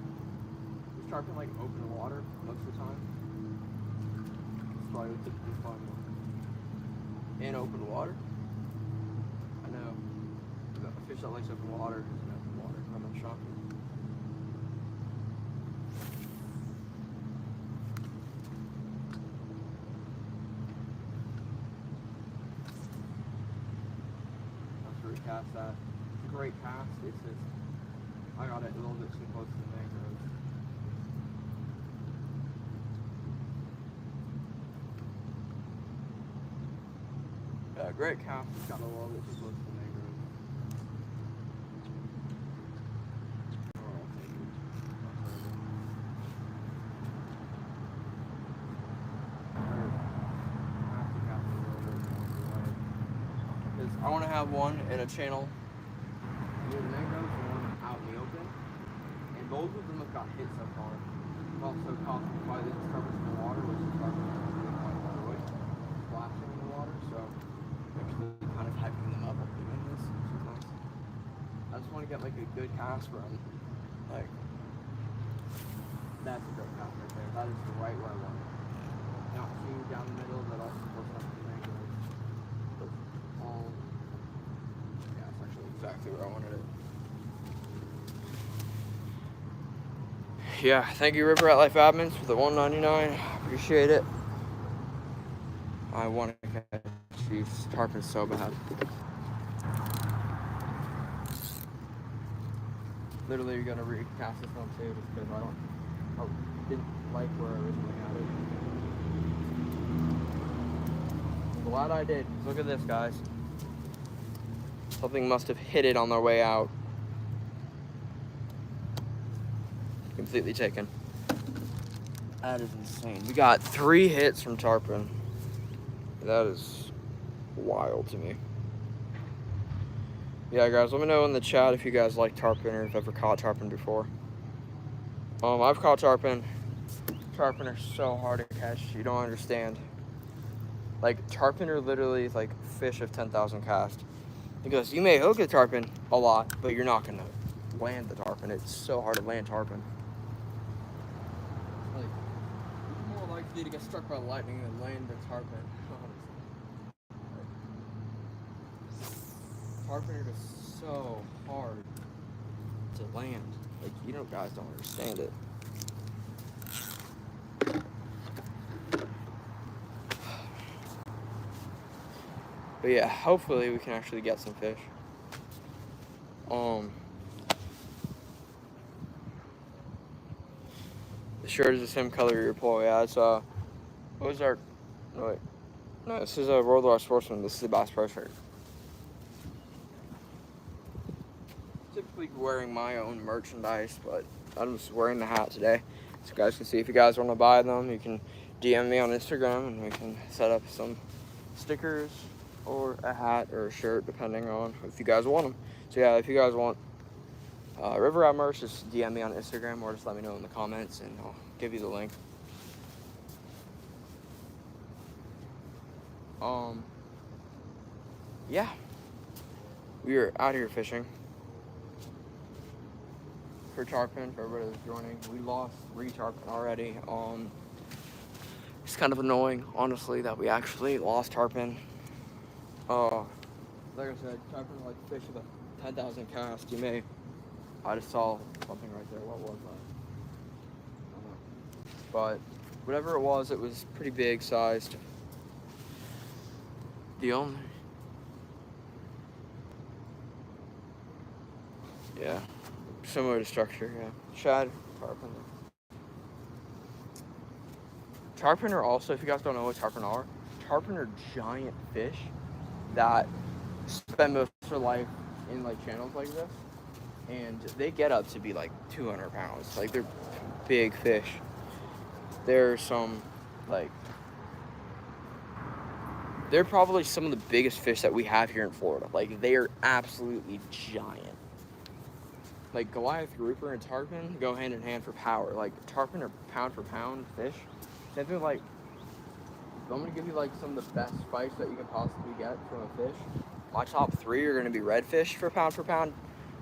This tarpon like open water most of the time. That's why we typically find them in open water. I know a fish that likes open water is in open water. I'm not shocking. Cast that. It's a great cast. It's just I got it a little bit too close to the mangroves. Yeah, great cast. It's got a little bit too close to the mangroves. Oh, I'll take it. I want to have one in a channel near the mangroves and one out in the open. And both of them have got hit so far. It's also caused by the disturbance in the water, which is starting to really quite enjoy splashing in the water. So actually kind of hyping them up while doing this, which is nice. I just want to get like a good cast run. Like, that's a great cast right there. That is the right way I want it. Not too down the middle, but also close enough to the mangroves. Exactly where I wanted it. Yeah, thank you River at Life Admins for the $1.99. Appreciate it. I want to catch these tarpon so bad. Literally, you're gonna recast this one too, just because I didn't like where I originally had it. I'm glad I did. Look at this, guys. Something must have hit it on their way out. Completely taken. That is insane. We got 3 hits from tarpon. That is wild to me. Yeah, guys, let me know in the chat if you guys like tarpon or if you've ever caught tarpon before. I've caught tarpon. Tarpon are so hard to catch. You don't understand. Like, tarpon are literally like fish of 10,000 cast. Because you may hook a tarpon a lot, but you're not gonna land the tarpon. It's so hard to land tarpon. Like, it's more likely to get struck by lightning than land the tarpon. Tarpon are just so hard to land. Like, you know, guys don't understand it. But yeah, hopefully we can actually get some fish. The shirt is the same color of your pole. Yeah, it's what was our? No, wait. No, this is a World War Sportsman. This is the Bass Pro shirt. Typically wearing my own merchandise, but I'm just wearing the hat today, so you guys can see. If you guys want to buy them, you can DM me on Instagram, and we can set up some stickers or a hat or a shirt, depending on if you guys want them. So yeah, if you guys want River Rat merch, just DM me on Instagram or just let me know in the comments and I'll give you the link. Yeah, we are out here fishing for tarpon. For everybody that's joining, we lost 3 tarpon already. It's kind of annoying, honestly, that we actually lost tarpon. Like I said, tarpon are like fish with a 10,000 cast. I just saw something right there. What was that? I don't know. But whatever it was pretty big sized. Yeah, similar to structure, yeah. Shad, tarpon. Tarpon are also, if you guys don't know what tarpon are giant fish that spend most of their life in like channels like this, and they get up to be like 200 pounds. Like, they're big fish. They're probably some of the biggest fish that we have here in Florida. Like, they are absolutely giant. like Goliath, grouper, and tarpon go hand in hand for power. Like tarpon are pound for pound fish. Same thing like, I'm gonna give you like some of the best fights that you can possibly get from a fish. My top 3 are gonna be redfish for pound,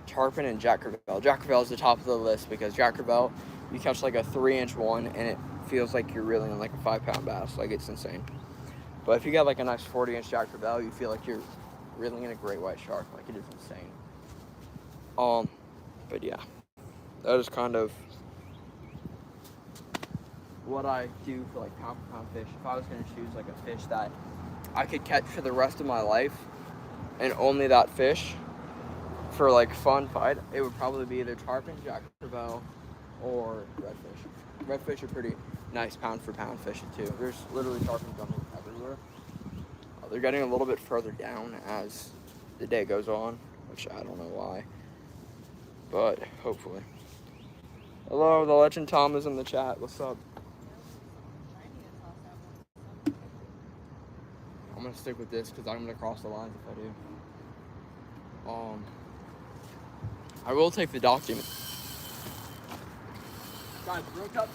tarpon, and jack crevalle. Jack crevalle is the top of the list because jack crevalle, you catch like a 3-inch one and it feels like you're reeling in like a 5-pound bass. Like it's insane. But if you got like a nice 40-inch jack crevalle, you feel like you're reeling in a great white shark. Like it is insane. But yeah, that is kind of what I do for like pound for pound fish. If I was gonna choose like a fish that I could catch for the rest of my life and only that fish for like fun fight, it would probably be either tarpon, jack crevalle, or redfish. Redfish are pretty nice pound for pound fish too. There's literally tarpon jumping everywhere. They're getting a little bit further down as the day goes on, which I don't know why, but hopefully. Hello, the legend Tom is in the chat. What's up? I'm gonna stick with this because I'm gonna cross the lines if I do. I will take the document. Guys, we're hooked up.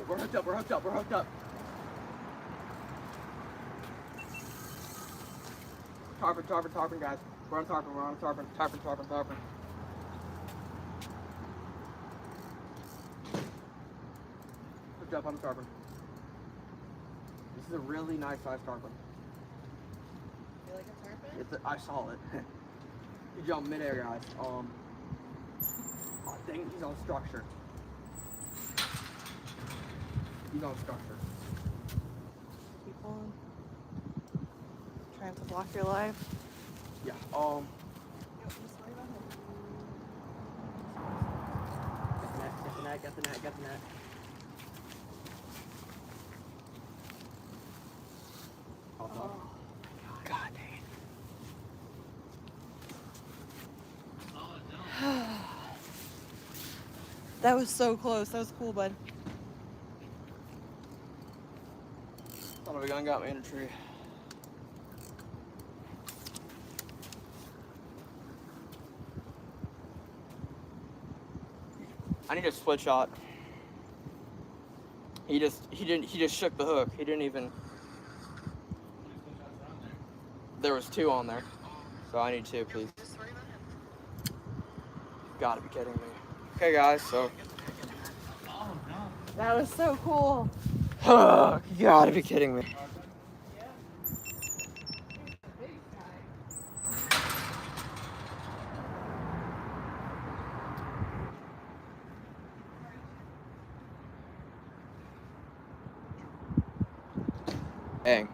We're hooked up. We're hooked up. We're hooked up. Tarpon, tarpon, tarpon, guys. We're on tarpon. We're on tarpon. Tarpon, tarpon, tarpon. Hooked up on tarpon. This is a really nice sized tarpon. You like a tarpon? I saw it. He jumped midair, guys. Oh, dang it, he's on structure. He's on structure. Keep on. Trying to block your life. Yeah. Yo, just worry about him. Get the net, get the net, get the net. Oh. God dang it. That was so close. That was cool, bud. Thought a gun got me in a tree. I need a split shot. He just shook the hook. He didn't even. There was 2 on there, so I need 2, please. Gotta be kidding me. Okay, guys, so. That was so cool. You gotta be kidding me. Dang.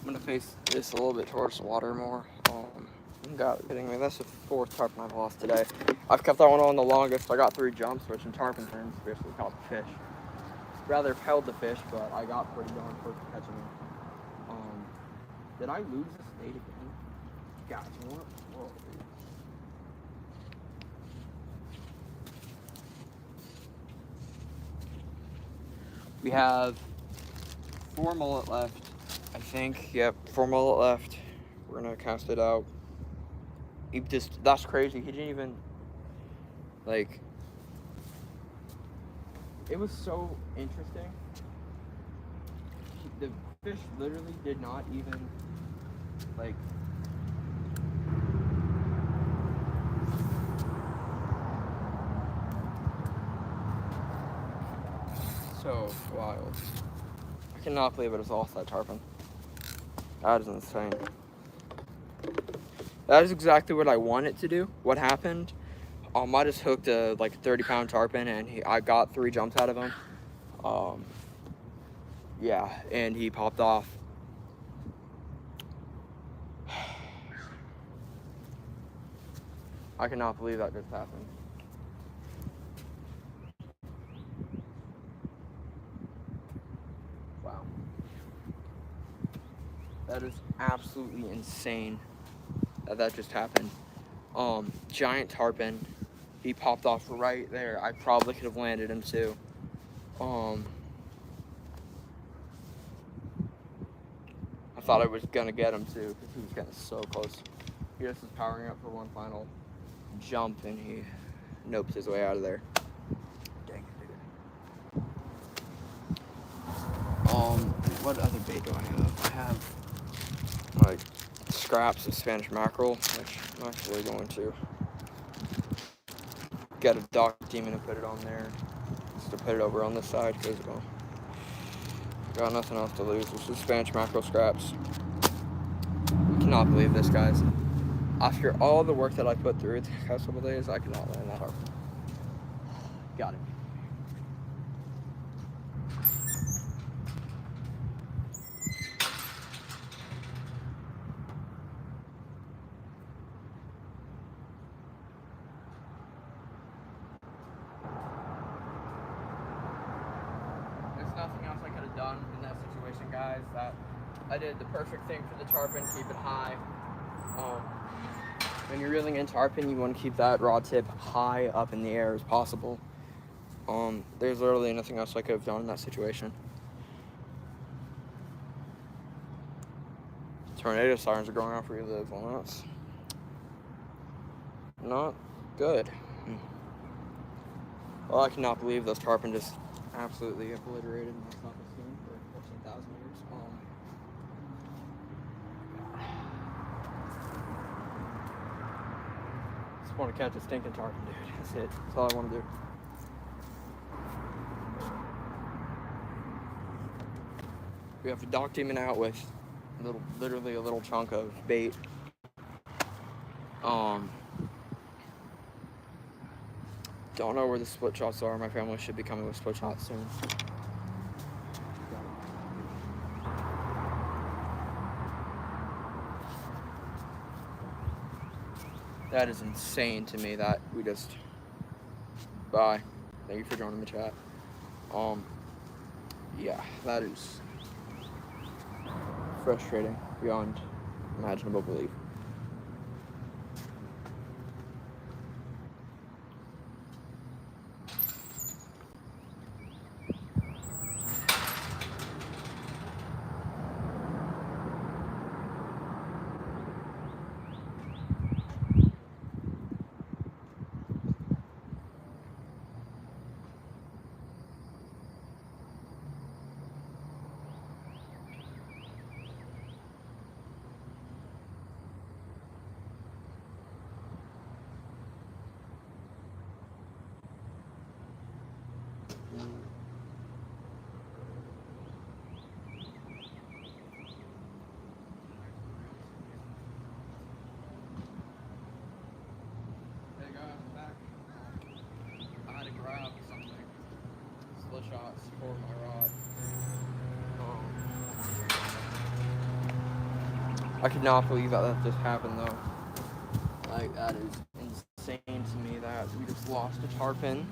I'm gonna face this a little bit towards the water more. You gotta be kidding me. That's the 4th tarpon I've lost today. I've kept that one on the longest. I got 3 jumps, which in tarpon terms basically caught the fish. Rather held the fish, but I got pretty darn close to catching it. Did I lose this bait again? Guys, what? Whoa, dude. We have 4 mullet left, I think. Yep, 4 mullet left. We're gonna cast it out. That's crazy. He didn't even, like, it was so interesting. The fish literally did not even, like, so wild. I cannot believe it was lost that tarpon. That is insane. That is exactly what I want it to do. What happened? I just hooked a like 30-pound tarpon and I got 3 jumps out of him. Yeah, and he popped off. I cannot believe that just happened. Wow. That is absolutely insane that just happened. Giant tarpon. He popped off right there. I probably could have landed him too. I thought I was gonna get him too, because he was getting so close. He just was powering up for one final jump, and he noped his way out of there. Dang it, dude. What other bait do I have? I have like scraps of Spanish mackerel, which I'm actually going to get a dock demon and put it on there. Just to put it over on this side, because well, got nothing else to lose. This is Spanish mackerel scraps. I cannot believe this, guys. After all the work that I put through the past couple days, I cannot land that hard. Got it. There's nothing else I could have done in that situation, guys. That I did the perfect thing for the tarpon, keep it high. When you're reeling in tarpon, you want to keep that rod tip high up in the air as possible. There's literally nothing else I could have done in that situation. Tornado sirens are going off where you live. Well, that's not good. Well, I cannot believe those tarpon just absolutely obliterated my self-esteem for 14,000 years. Just want to catch a stinking tarpon, dude. That's it. That's all I want to do. We have a dock demon out with literally a little chunk of bait. Don't know where the split shots are. My family should be coming with split shots soon. That is insane to me that we just... Bye. Thank you for joining the chat. Yeah, that is frustrating beyond imaginable belief. Shots for my rod. I could not believe that just happened though. Like, that is insane to me that we just lost a tarpon.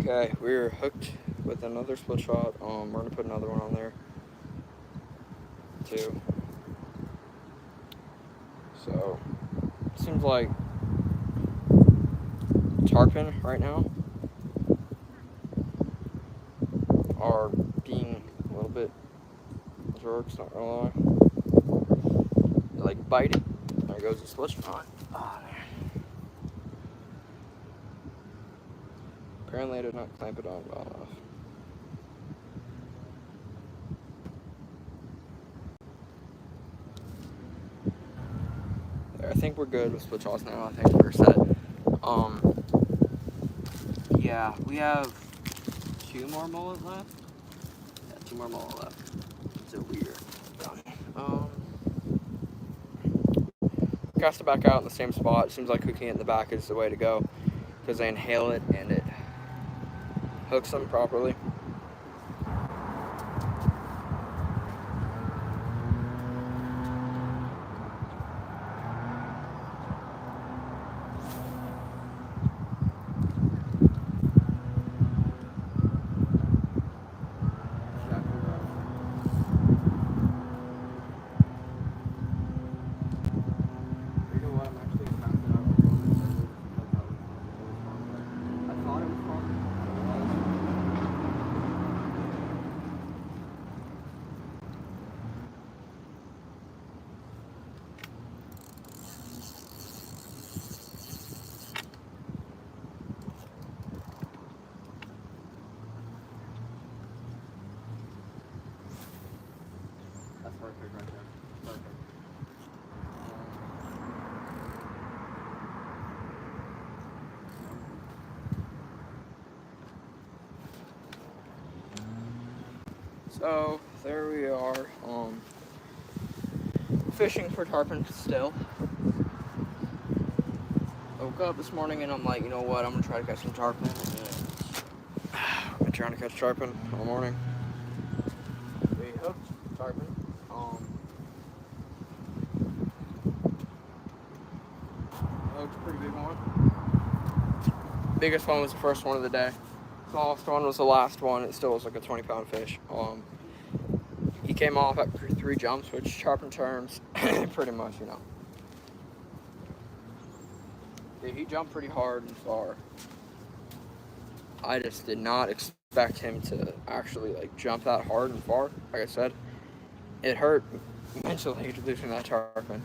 Okay, we're hooked with another split shot. We're gonna put another one on there too. So it seems like tarpon right now are being a little bit jerks, not gonna lie. They're like biting. There goes the split shot. Oh, man. Apparently I did not clamp it on well enough. There, I think we're good with split shots now. I think we're set. Yeah, we have 2 more mullet left. Yeah, 2 more mullet left. So we're done. cast it back out in the same spot. It seems like hooking it in the back is the way to go because they inhale it and it hooks them properly. That's perfect right there. Perfect. So there we are, fishing for tarpon still. Woke up this morning and I'm like, you know what, I'm gonna try to catch some tarpon. And I've been trying to catch tarpon all morning. We hooked tarpon. Hooked a pretty big one. Biggest one was the first one of the day. Smallest one was the last one. It still was like a 20-pound fish. He came off after 3 jumps, which tarpon terms, pretty much, you know. Yeah, he jumped pretty hard and far. I just did not expect him to actually like jump that hard and far. Like I said, it hurt mentally losing that tarpon.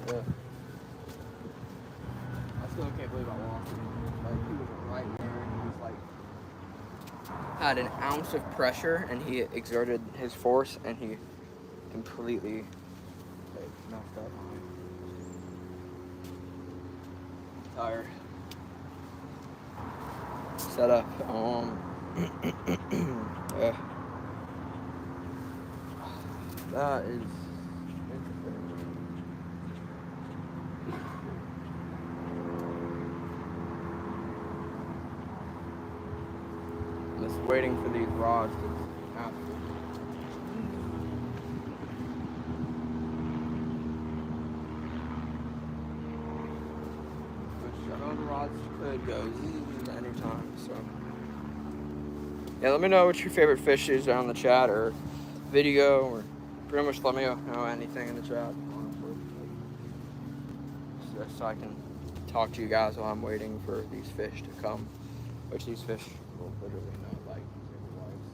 Yeah. I still can't believe I lost him. Like he was right there. He was like had an ounce of pressure, and he exerted his force, and he completely messed up. Tired. Set up. Yeah. That is interesting. I'm just waiting for these rods to happen. Which I know the rods could go anytime, so. Yeah, let me know what your favorite fish is down in the chat or video, or pretty much let me know anything in the chat, honestly. Just so I can talk to you guys while I'm waiting for these fish to come, which these fish will literally not like their lives.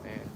Man.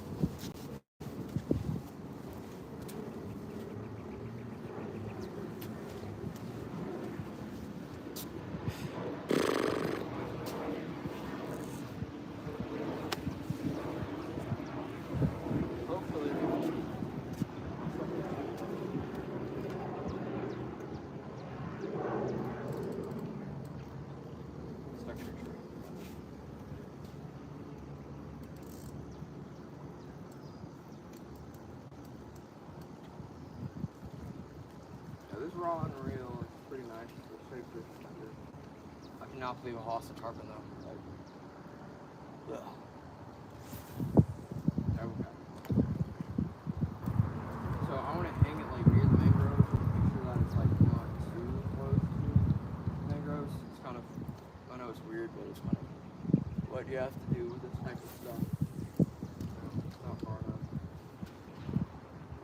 This raw and reel is pretty nice. It's straight fish tender. I cannot believe I lost a tarpon though. Like, okay. So I want to hang it like near the mangroves, make sure that it's like not too close to mangroves. It's kind of, I know it's weird, but it's kind of what you have to do with this type of stuff. It's not far enough.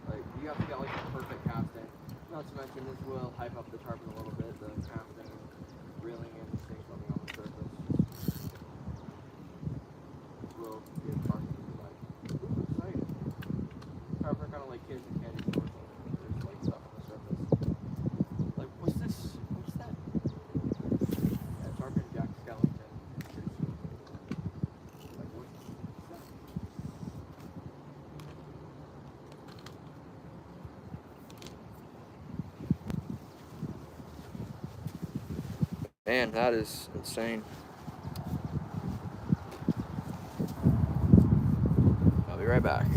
Like you have to get like the perfect casting. Not to mention this will hype up the tarpon a little bit, the casting, reeling in, seeing something on the surface. This will give tarpon like, ooh, exciting. Tarpon are kind of like kids in candy stores, there's like stuff on the surface. Like, what's this? What's that? Yeah, tarpon Jack Skellington. Pretty sweet. Like, what's that? Man, that is insane. I'll be right back.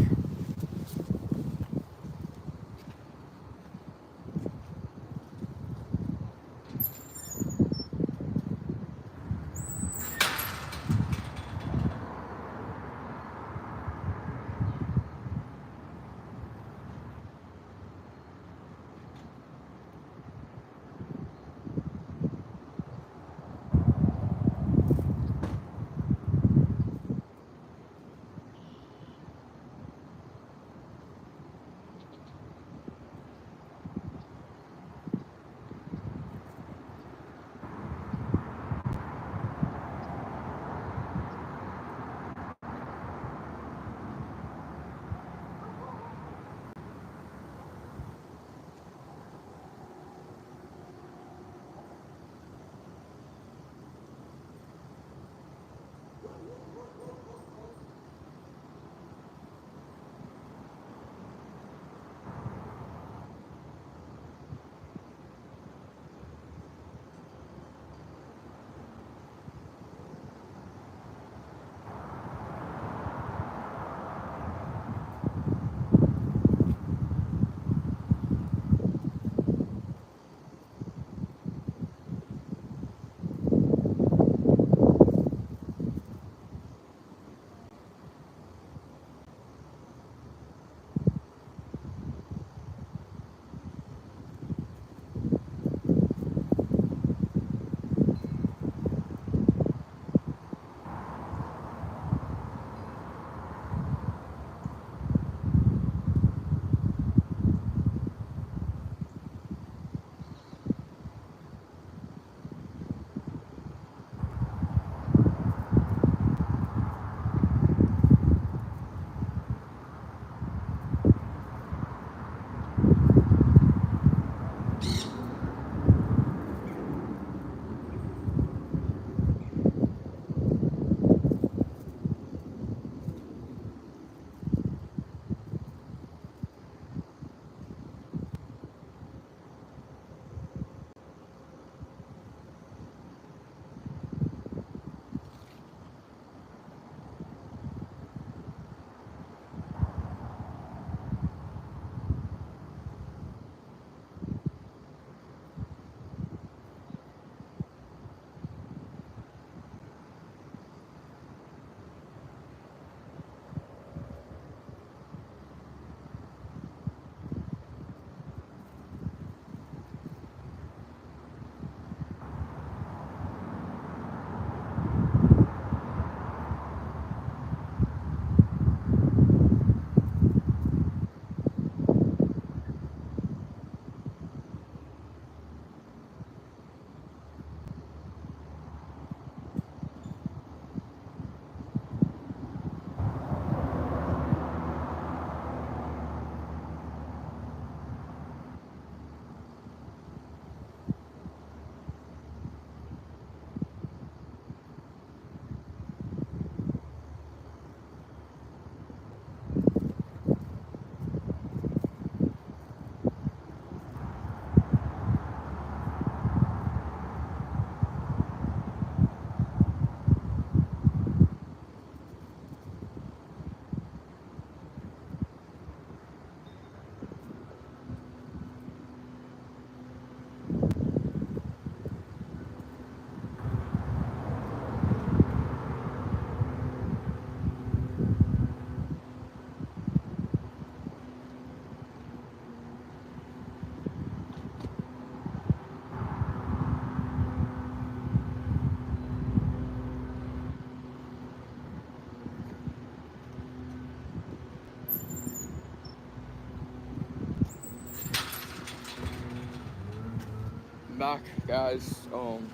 back, guys.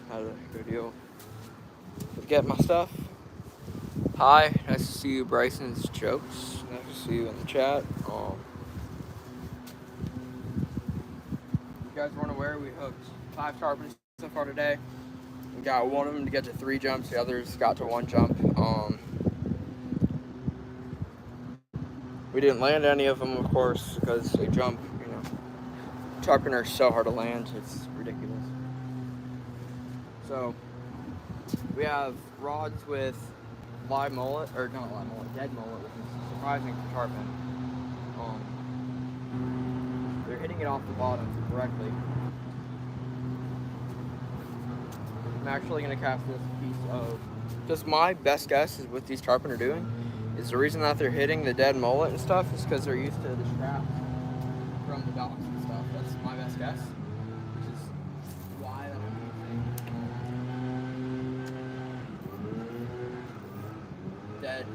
Had a good deal. Get my stuff. Hi, nice to see you, Bryson's jokes. Nice to see you in the chat. You guys weren't aware we hooked 5 tarpons so far today. We got one of them to get to 3 jumps. The others got to 1 jump. We didn't land any of them, of course, because they jump. You know, tarpon are so hard to land. It's ridiculous. So we have rods with live mullet, or not live mullet, dead mullet, which is surprising for tarpon. They're hitting it off the bottom correctly. I'm actually going to cast this piece of, just my best guess is what these tarpon are doing, is the reason that they're hitting the dead mullet and stuff is because they're used to the straps from the docks and stuff. That's my best guess, which is why that I'm using dead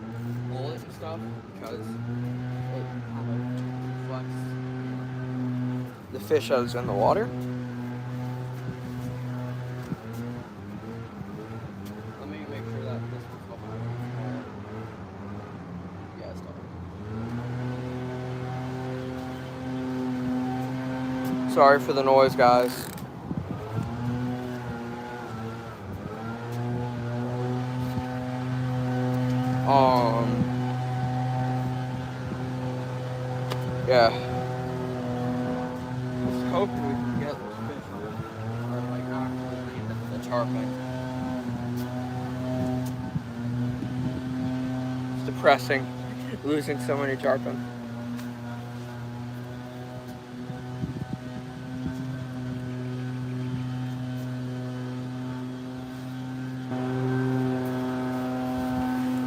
mullet and stuff, because it kind of reflects the fish that is in the water. Let me make sure that this one's behind. Yeah, it's not. Sorry for the noise, guys. Yeah. Just hoping we can get this fish on, or like actually the tarpon. It's depressing, losing so many tarpon.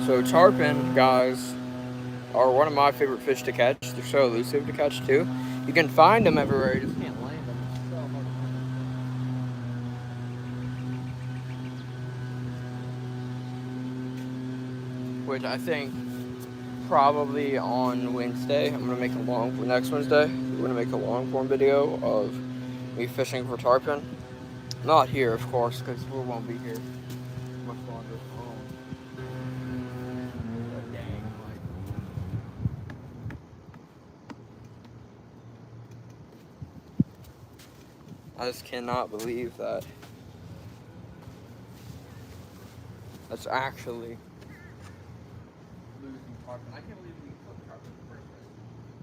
So tarpon, guys, are one of my favorite fish to catch. They're so elusive to catch too. You can find them everywhere, you just can't land them. It's so hard to land them. Which I think probably on Wednesday, I'm gonna make next Wednesday, we're gonna make a long form video of me fishing for tarpon. Not here, of course, because we won't be here much longer. I just cannot believe that that's actually losing tarpon. I can't believe we hooked tarpon in the first place.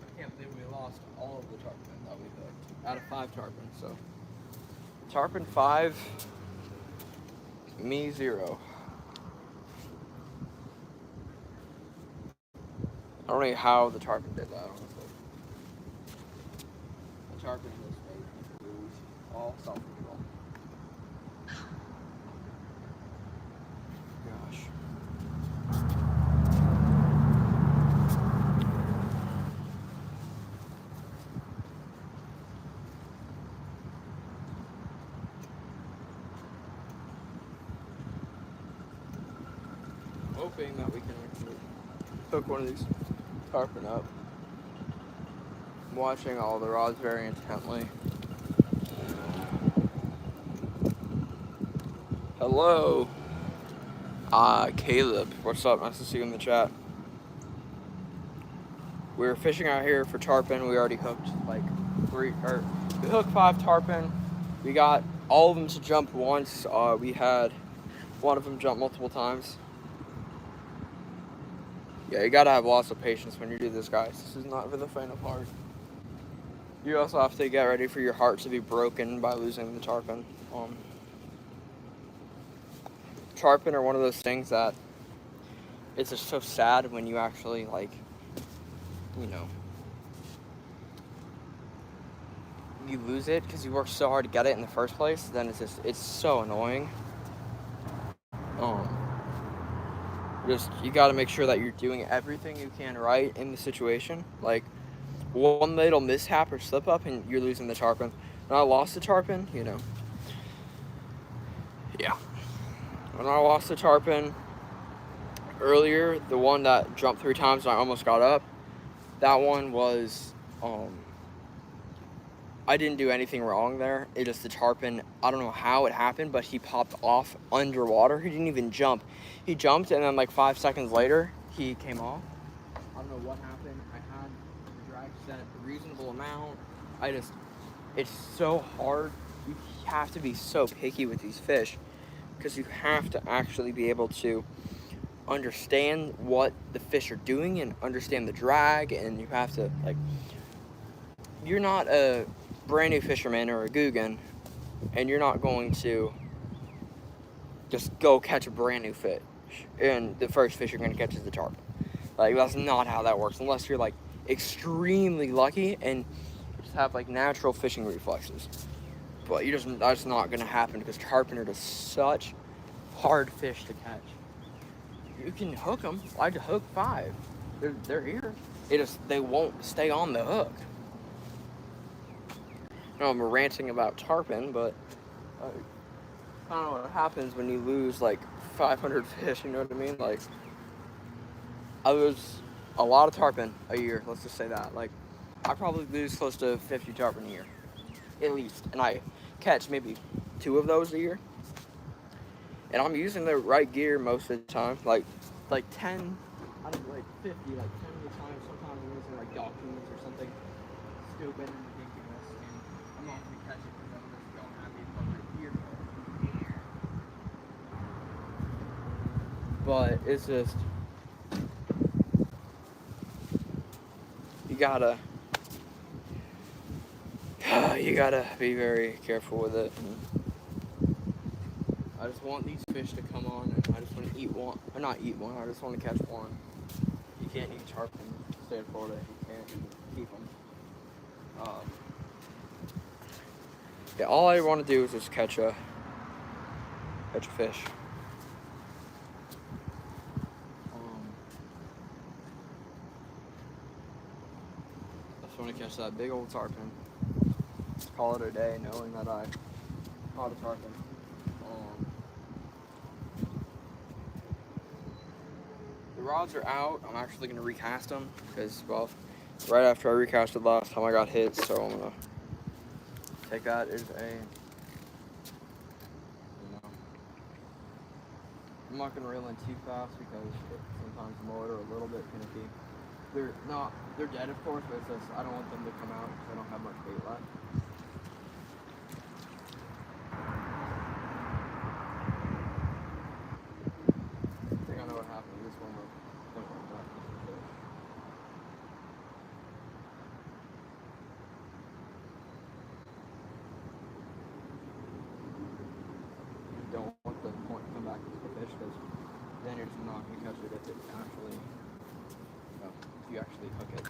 I can't believe we lost all of the tarpon that we hooked out of 5 tarpon. So tarpon 5, me 0. I don't know how the tarpon did that, honestly. The tarpon just made me lose all self-control. Gosh. Hoping that we can actually hook one of these tarpon up. I'm watching all the rods very intently. Hello, Caleb. What's up? Nice to see you in the chat. We're fishing out here for tarpon. We already hooked like we hooked 5 tarpon. We got all of them to jump once. We had one of them jump multiple times. Yeah, you gotta have lots of patience when you do this, guys. This is not for the faint of heart. You also have to get ready for your heart to be broken by losing the tarpon. Tarpon are one of those things that it's just so sad when you actually, like, you know, you lose it because you worked so hard to get it in the first place. Then it's so annoying. Just, you gotta make sure that you're doing everything you can right in the situation. Like, one little mishap or slip up and you're losing the tarpon. When I lost the tarpon, you know. Yeah. When I lost the tarpon earlier, the one that jumped 3 times and I almost got up, that one was, I didn't do anything wrong there. It just the tarpon, I don't know how it happened, but he popped off underwater. He didn't even jump. He jumped, and then like 5 seconds later, he came off. I don't know what happened. I had the drag set a reasonable amount. It's so hard. You have to be so picky with these fish because you have to actually be able to understand what the fish are doing and understand the drag, and you have to, like, you're not a brand new fisherman or a Guggen, and you're not going to just go catch a brand new fish and the first fish you're going to catch is the tarpon. Like, that's not how that works unless you're like extremely lucky and just have like natural fishing reflexes. But that's not going to happen because tarpon are just such hard fish to catch. You can hook them. I had to hook 5. They're here. They won't stay on the hook. I know I'm ranting about tarpon, but I don't know what happens when you lose like 500 fish. You know what I mean? Like, I lose a lot of tarpon a year. Let's just say that. Like, I probably lose close to 50 tarpon a year, at least, and I catch maybe 2 of those a year. And I'm using the right gear most of the time. Like 10 out of like 50, like 10 of the time. Sometimes I'm using like documents or something stupid and ridiculous, and I'm not gonna catch it because I just don't have the appropriate gear. But it's just you gotta be very careful with it. I just want these fish to come on, and I just want to eat one. Or not eat one. I just want to catch one. You can't eat tarpon. Stay in Florida. You can't keep them. Yeah, all I want to do is just catch a fish. I just want to catch that big old tarpon. Just call it a day, knowing that I caught a tarpon. The rods are out. I'm actually going to recast them because, well, right after I recasted last time I got hit, so I'm going to take that as I'm not going to reel in too fast because sometimes the mullet are a little bit finicky. They're dead of course, but it's just, I don't want them to come out because I don't have much bait left. I think I know what happened. This one was like that. You don't want the point to come back into the fish because then you're just not going to catch it if you actually hook it.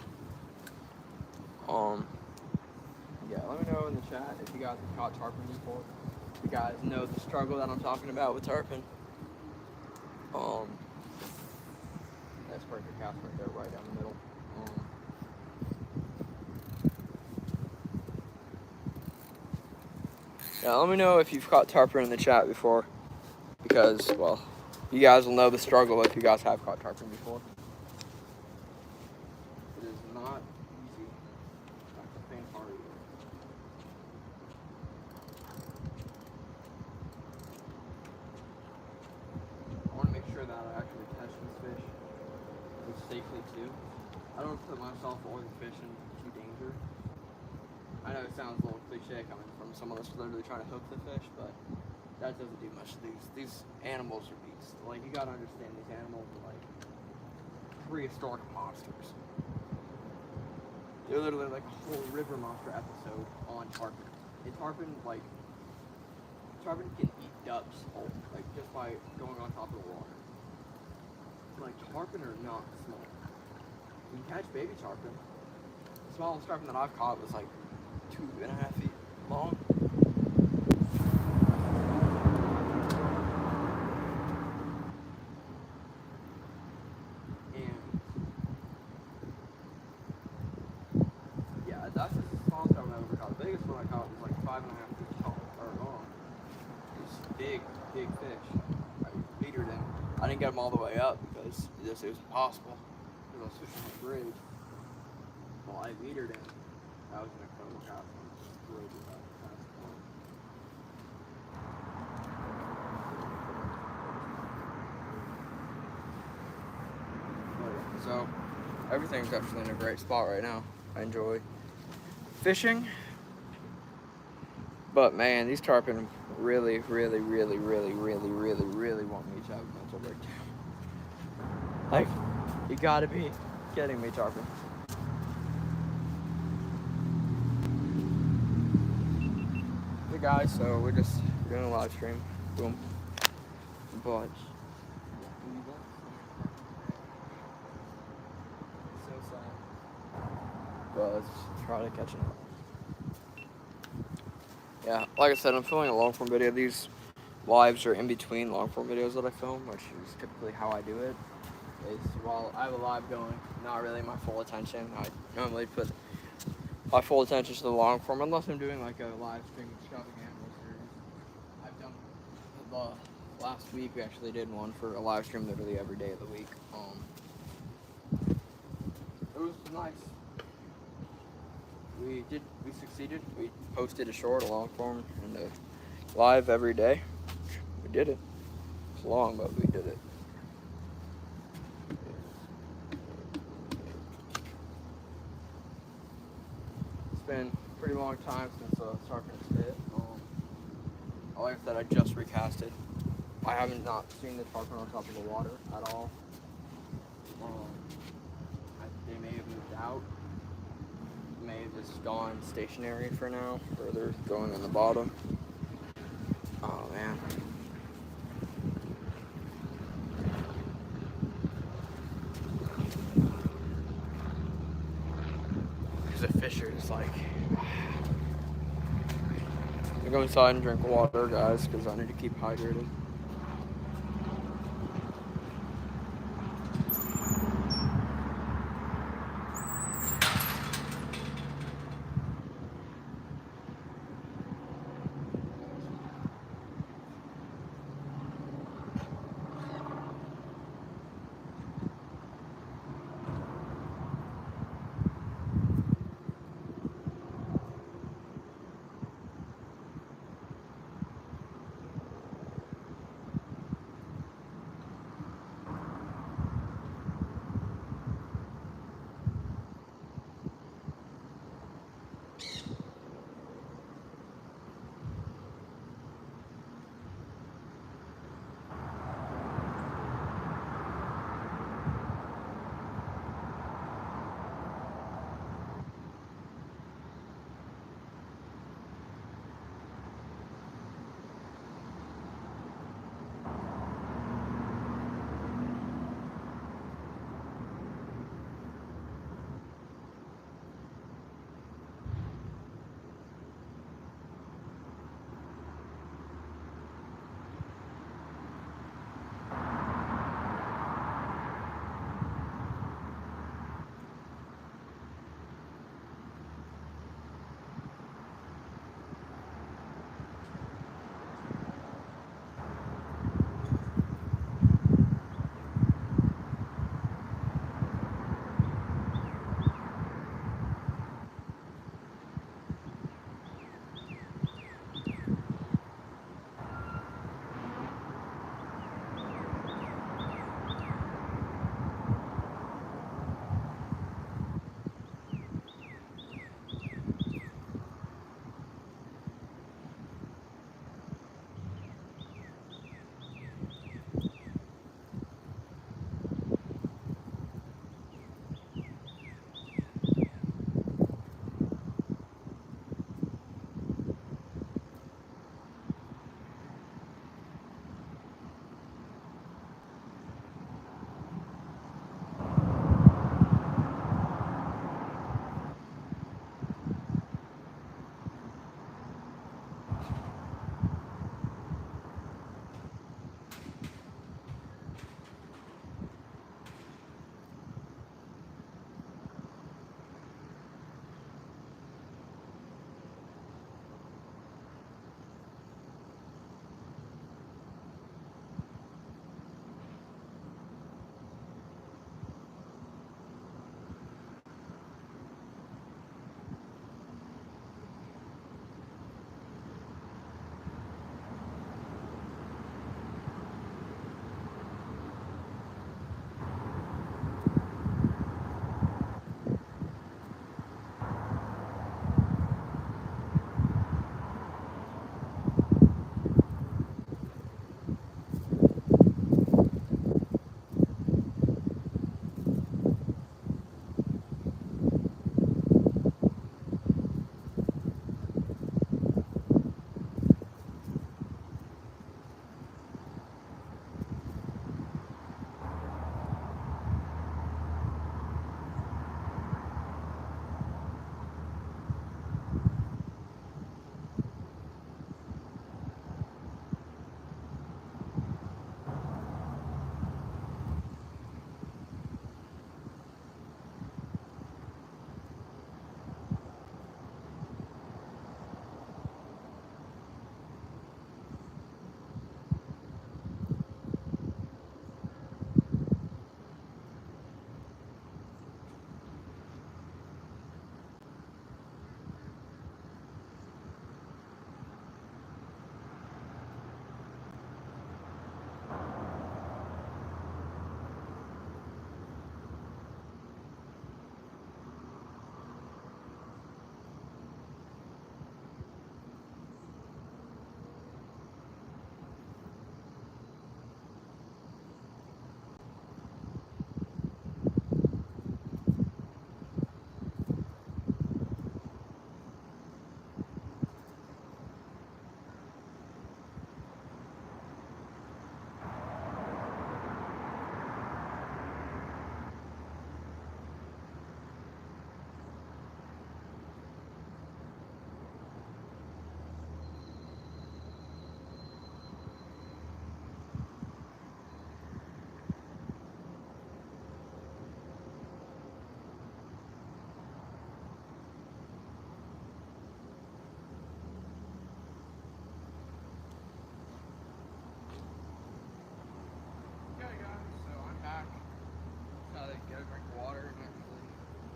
Yeah, let me know in the chat if you guys have caught tarpon before. If you guys know the struggle that I'm talking about with tarpon. That's perfect cast right there, right down the middle. Yeah, let me know if you've caught tarpon in the chat before, because, well, you guys will know the struggle if you guys have caught tarpon before. It is not easy. That's a faint heart. I want to make sure that I actually catch these fish safely too. I don't put myself or the fish into danger. I know it sounds a little cliche coming from someone that's literally trying to hook the fish, but that doesn't do much. These animals are beasts. Like, you gotta understand, these animals are like prehistoric monsters. They're literally like a whole river monster episode on tarpon. And tarpon can eat dubs whole, like just by going on top of the water. Like, tarpon are not small. You can catch baby tarpon. The smallest tarpon that I've caught was like 2.5 feet long. And yeah, that's just the smallest tarpon I've ever caught. The biggest one I caught was like 5.5 feet tall or long. It was big fish. I leadered him. I didn't get him all the way up because it was impossible. Because I was fishing on the bridge. Well, I leadered him. That was an incredible cast. So, everything's actually in a great spot right now. I enjoy fishing. But man, these tarpon really want me to have a mental breakdown. Like, you gotta be kidding me, tarpon. Hey guys, so we're just doing a live stream. Boom. But so sad. But let's try to catch up. Yeah, like I said, I'm filming a long form video. These lives are in between long form videos that I film, which is typically how I do it. Is while I have a live going, not really my full attention. I normally put my full attention to the long form, unless I'm doing like a live stream scouting animal series. I've done the last week. We actually did one for a live stream literally every day of the week. It was nice. We succeeded. We posted a short, a long form, and a live every day. We did it. It's long, but we did it. It's been a pretty long time since Tarpon has hit. Like I said, I just recasted. I haven't not seen the tarpon on top of the water at all. They may have moved out. May have just gone stationary for now, or they're going on the bottom. Oh man. There's a fish here, just like. I'm going inside and drink water, guys, because I need to keep hydrated.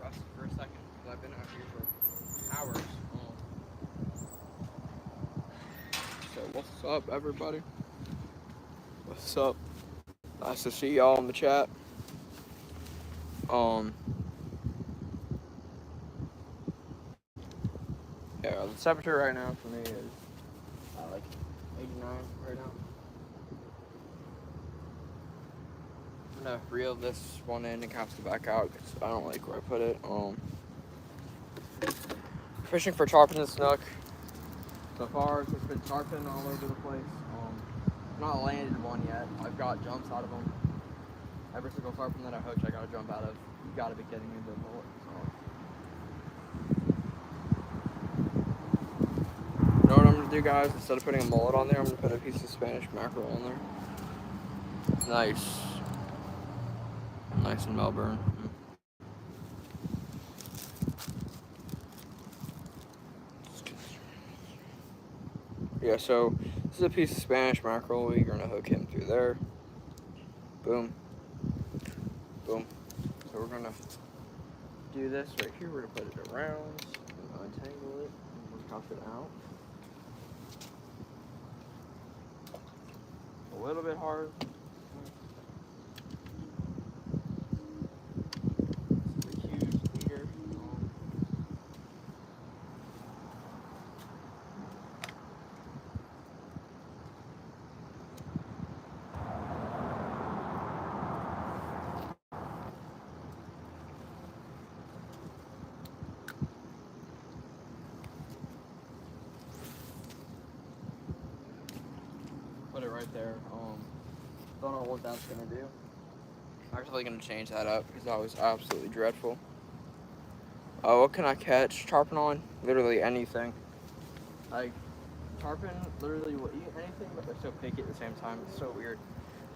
rest for a second because I've been out here for hours. So what's up, everybody? What's up? Nice to see y'all in the chat. Yeah, the temperature right now for me is like 89 right now. I'm gonna reel this one in and cast it back out because I don't like where I put it. Fishing for tarpon and snook. So far, it's just been tarpon all over the place. Not landed one yet. I've got jumps out of them. Every single tarpon that I hook, I got a jump out of. You gotta be kidding me, the mullet. You know what I'm gonna do, guys? Instead of putting a mullet on there, I'm gonna put a piece of Spanish mackerel on there. Nice. Nice in Melbourne. Yeah, so this is a piece of Spanish mackerel. We're gonna hook him through there. Boom. Boom. So we're gonna do this right here. We're gonna put it around, untangle it, and we'll toss it out. A little bit hard. This is a huge leader. Put it right there. Don't know what that's gonna do. I'm actually gonna change that up because that was absolutely dreadful. What can I catch tarpon on? Literally anything. Like, tarpon literally will eat anything, but they're so picky at the same time. It's so weird.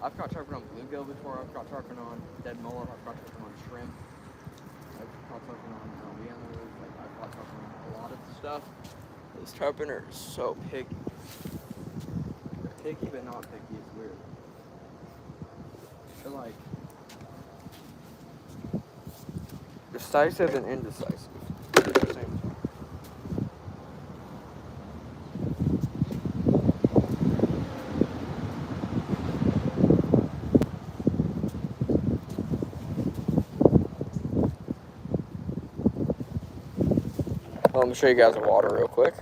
I've caught tarpon on bluegill before. I've caught tarpon on dead mullet. I've caught tarpon on shrimp. I've caught tarpon on viennas. Like, I've caught tarpon on a lot of stuff. Those tarpon are so picky. They're picky, but not picky. It's weird. They're like decisive and indecisive at the same time. Well, let me show you guys the water real quick.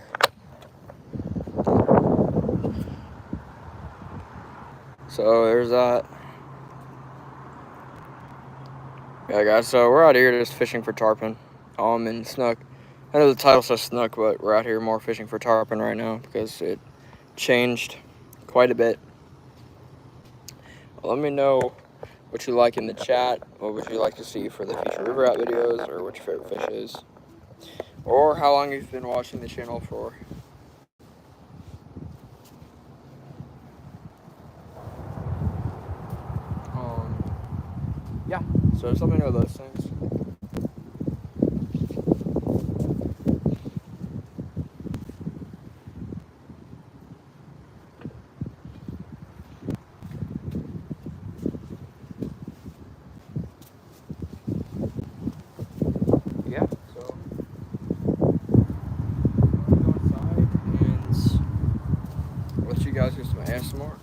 So there's that. Yeah, guys, so we're out here just fishing for tarpon, and snook. I know the title says snook, but we're out here more fishing for tarpon right now because it changed quite a bit. Let me know what you like in the chat. What would you like to see for the future river rat videos, or what your favorite fish is, or how long you've been watching the channel for. Yeah, so just let me know those things. Yeah, so I'm going to go outside and let you guys do some ASMR.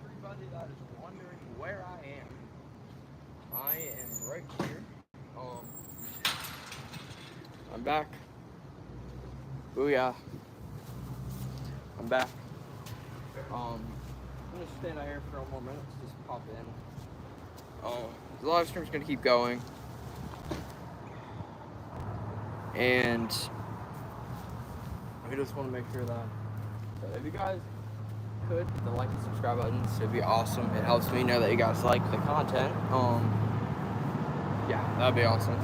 everybody that is wondering where I am right here. I'm back. Booyah. I'm back. I'm gonna stand out here for a more minutes, just pop in. The live stream's gonna keep going. And I just want to make sure that if you guys could hit the like and subscribe buttons, it'd be awesome. It helps me know that you guys like the content. Yeah, that'd be awesome.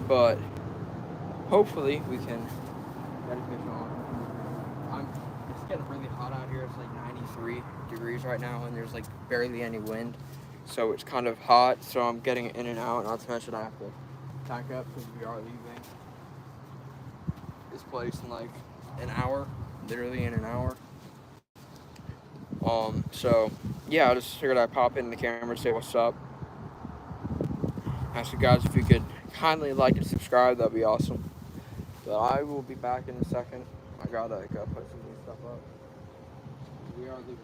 But hopefully we can get a fish on. It's getting really hot out here. It's like 93 degrees right now, and there's like barely any wind, so it's kind of hot. So I'm getting in and out. Not to mention I have to pack up because we are leaving this place in like an hour, literally in an hour. So yeah, I just figured I'd pop in the camera and say what's up. Ask you guys if you could kindly like and subscribe, that'd be awesome. But I will be back in a second. I gotta put some new stuff up. We are leaving.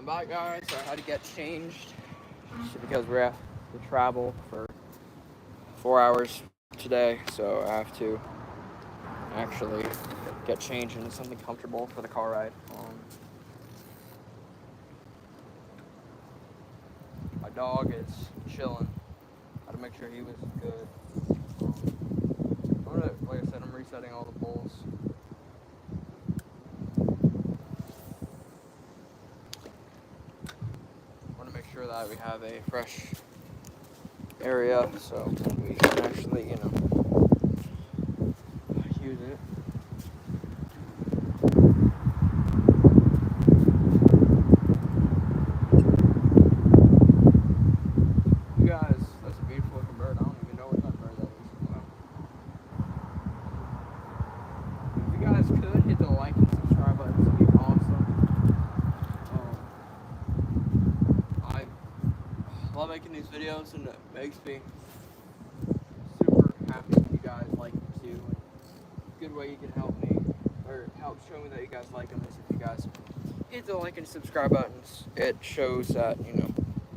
I'm back, guys. So I had to get changed because we have to travel for 4 hours today, so I have to actually get changed into something comfortable for the car ride. My dog is chilling. Had to make sure he was good. Like I said, I'm resetting all the poles. Want to make sure that we have a fresh area so we can actually, use it. You guys, that's a beautiful looking bird. I don't even know what that bird that is. If you guys could hit the like and subscribe button, it would be awesome. I love making these videos, and it makes me super happy when you guys like them too. And a good way you can help me, or help show me that you guys like them, is if you guys hit the like and subscribe buttons. It shows that,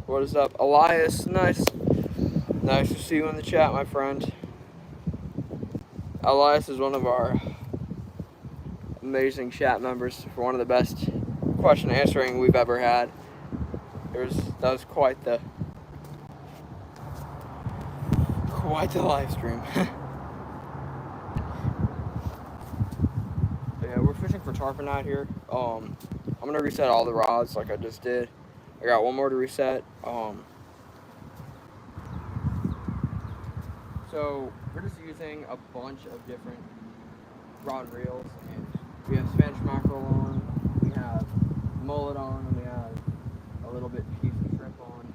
what is up, Elias? Nice to see you in the chat, my friend. Elias is one of our amazing chat members for one of the best question answering we've ever had. That was quite the live stream. Yeah, we're fishing for tarpon out here. I'm gonna reset all the rods like I just did. I got one more to reset. So we're just using a bunch of different rod and reels, and we have Spanish mackerel on, we have mullet on, and we have a little bit piece of shrimp on.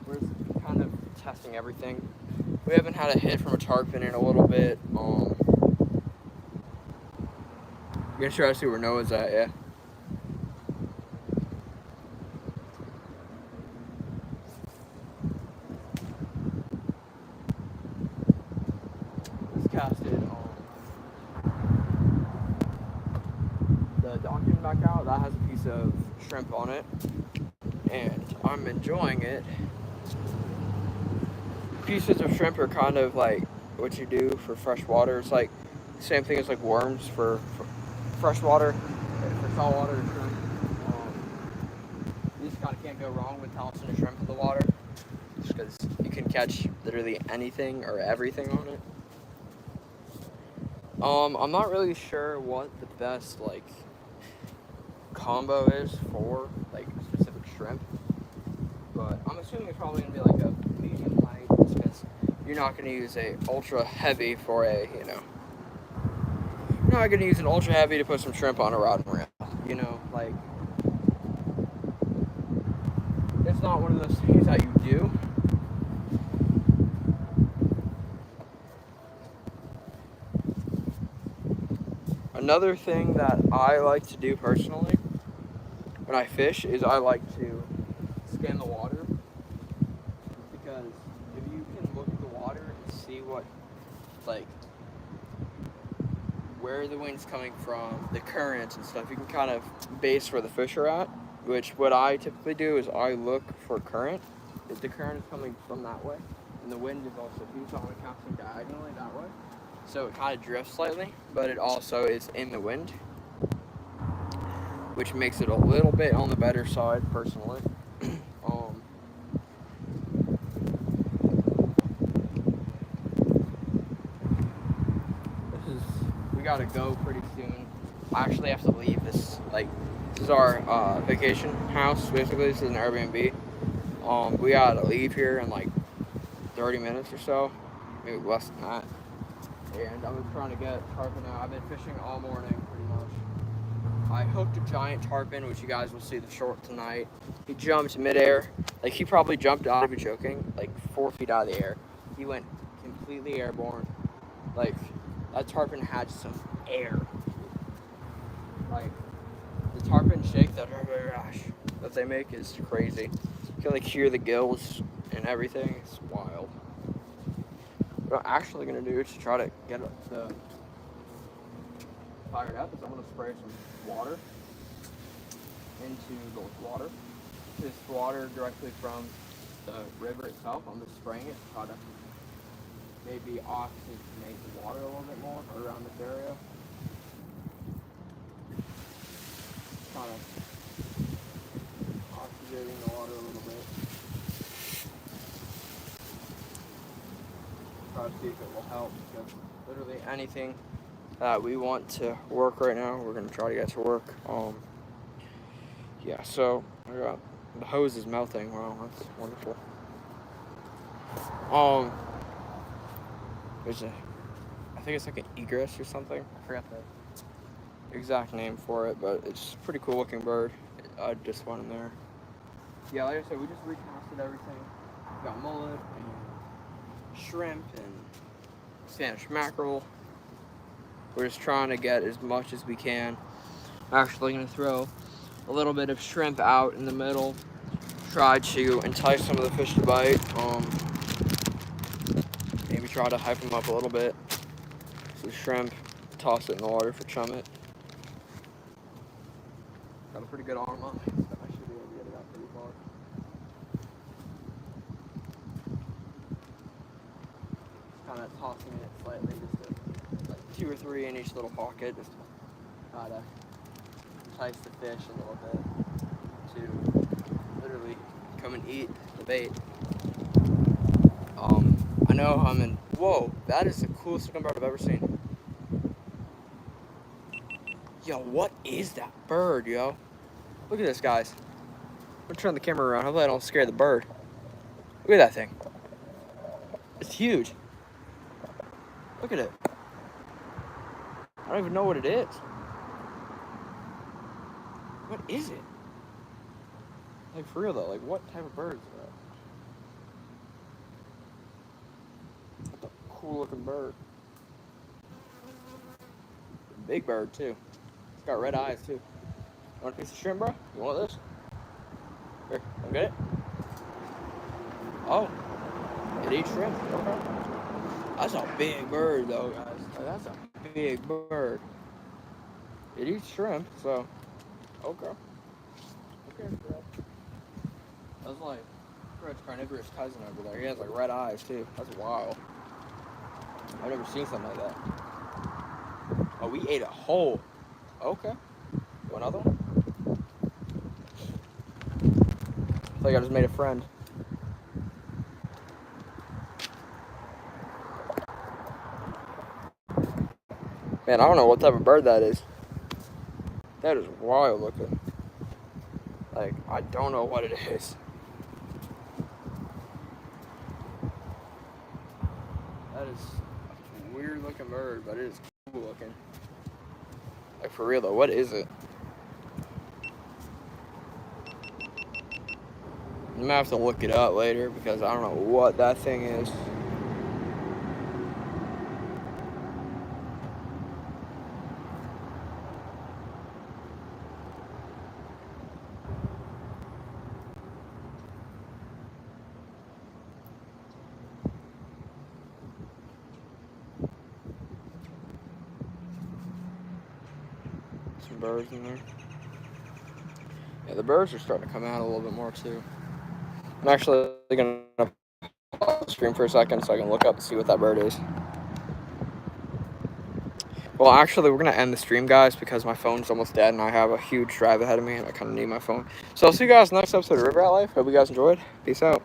We're just kind of testing everything. We haven't had a hit from a tarpon in a little bit. You're gonna try to see where Noah's at, yeah. Let's cast it on the document back out. That has a piece of shrimp on it, and I'm enjoying it. Pieces of shrimp are kind of like what you do for fresh water. It's like the same thing as like worms for fresh water, for salt water shrimp. You just kind of can't go wrong with tossing a shrimp in the water, just because you can catch literally anything or everything on it. I'm not really sure what the best like combo is for like specific shrimp, but I'm assuming it's probably gonna be like a medium light, just because you're not gonna use a ultra heavy for a, you're not gonna use an ultra heavy to put some shrimp on a rod and reel. Like, it's not one of those things that you do. Another thing that I like to do personally when I fish is I like to scan the water, because if you can look at the water and see where the wind's coming from, the currents and stuff, you can kind of base where the fish are at, which what I typically do is I look for current. If the current is coming from that way, and the wind is also, so I'm casting diagonally that way, so it kind of drifts slightly, but it also is in the wind, which makes it a little bit on the better side, personally. We gotta go pretty soon. I actually have to leave this, this is our vacation house, basically. This is an Airbnb. We gotta leave here in 30 minutes or so, maybe less than that. And I'm trying to get tarpon out. I've been fishing all morning, pretty much. I hooked a giant tarpon, which you guys will see the short tonight. He jumped midair. He probably jumped, not even joking, 4 feet out of the air. He went completely airborne. That tarpon had some air. The tarpon shake that they make is crazy. You can hear the gills and everything. It's wild. What I'm actually gonna do to try to get the fired up is I'm gonna spray some water into the water. this water directly from the river itself. I'm just spraying it to try to maybe oxygenate the water a little bit more around this area. Kind of oxygenating the water a little bit. Try to see if it will help, because literally anything that we want to work right now, we're gonna try to get to work. Yeah, so I got the hose is melting. Wow, that's wonderful. There's I think it's like an egress or something. I forgot the exact name for it, but it's a pretty cool looking bird. I just went in there. Yeah, like I said, we just recasted everything. We got mullet and shrimp and Spanish mackerel. We're just trying to get as much as we can. I'm actually gonna throw a little bit of shrimp out in the middle. Try to entice some of the fish to bite. Maybe try to hype them up a little bit. So shrimp, toss it in the water for chummet. Got a pretty good arm on me, so I should be able to get it out pretty far. Kind of tossing it slightly, just to, like 2 or 3 in each little pocket, just to try to entice the fish a little bit to literally come and eat the bait. I know I'm in. Whoa, that is the coolest looking bird I've ever seen. Yo, what is that bird, yo? Look at this, guys. I'm gonna turn the camera around. Hopefully I don't scare the bird. Look at that thing. It's huge. Look at it. I don't even know what it is. What is it? Like, for real though, like what type of bird is that? That's a cool looking bird. Big bird too. It's got red eyes too. Want a piece of shrimp, bro? You want this? Here, come get it. Oh, it eats shrimp. Okay. That's a big bird though, guys. That's a big bird. It eats shrimp, so okay. Okay, bro. That's like Fred's carnivorous cousin over there. He has like red eyes too. That's wild. I've never seen something like that. Oh, we ate a whole. Okay. You want another one? I think I just made a friend. Man, I don't know what type of bird that is. That is wild looking. Like, I don't know what it is. That is a weird looking bird, but it is cool looking. Like, for real though, what is it? I'm gonna have to look it up later because I don't know what that thing is. Some birds in there. Yeah, the birds are starting to come out a little bit more too. I'm actually gonna pause the stream for a second so I can look up and see what that bird is. Well, actually, we're gonna end the stream, guys, because my phone's almost dead and I have a huge drive ahead of me and I kind of need my phone. So I'll see you guys next episode of River Rat Life. Hope you guys enjoyed. Peace out.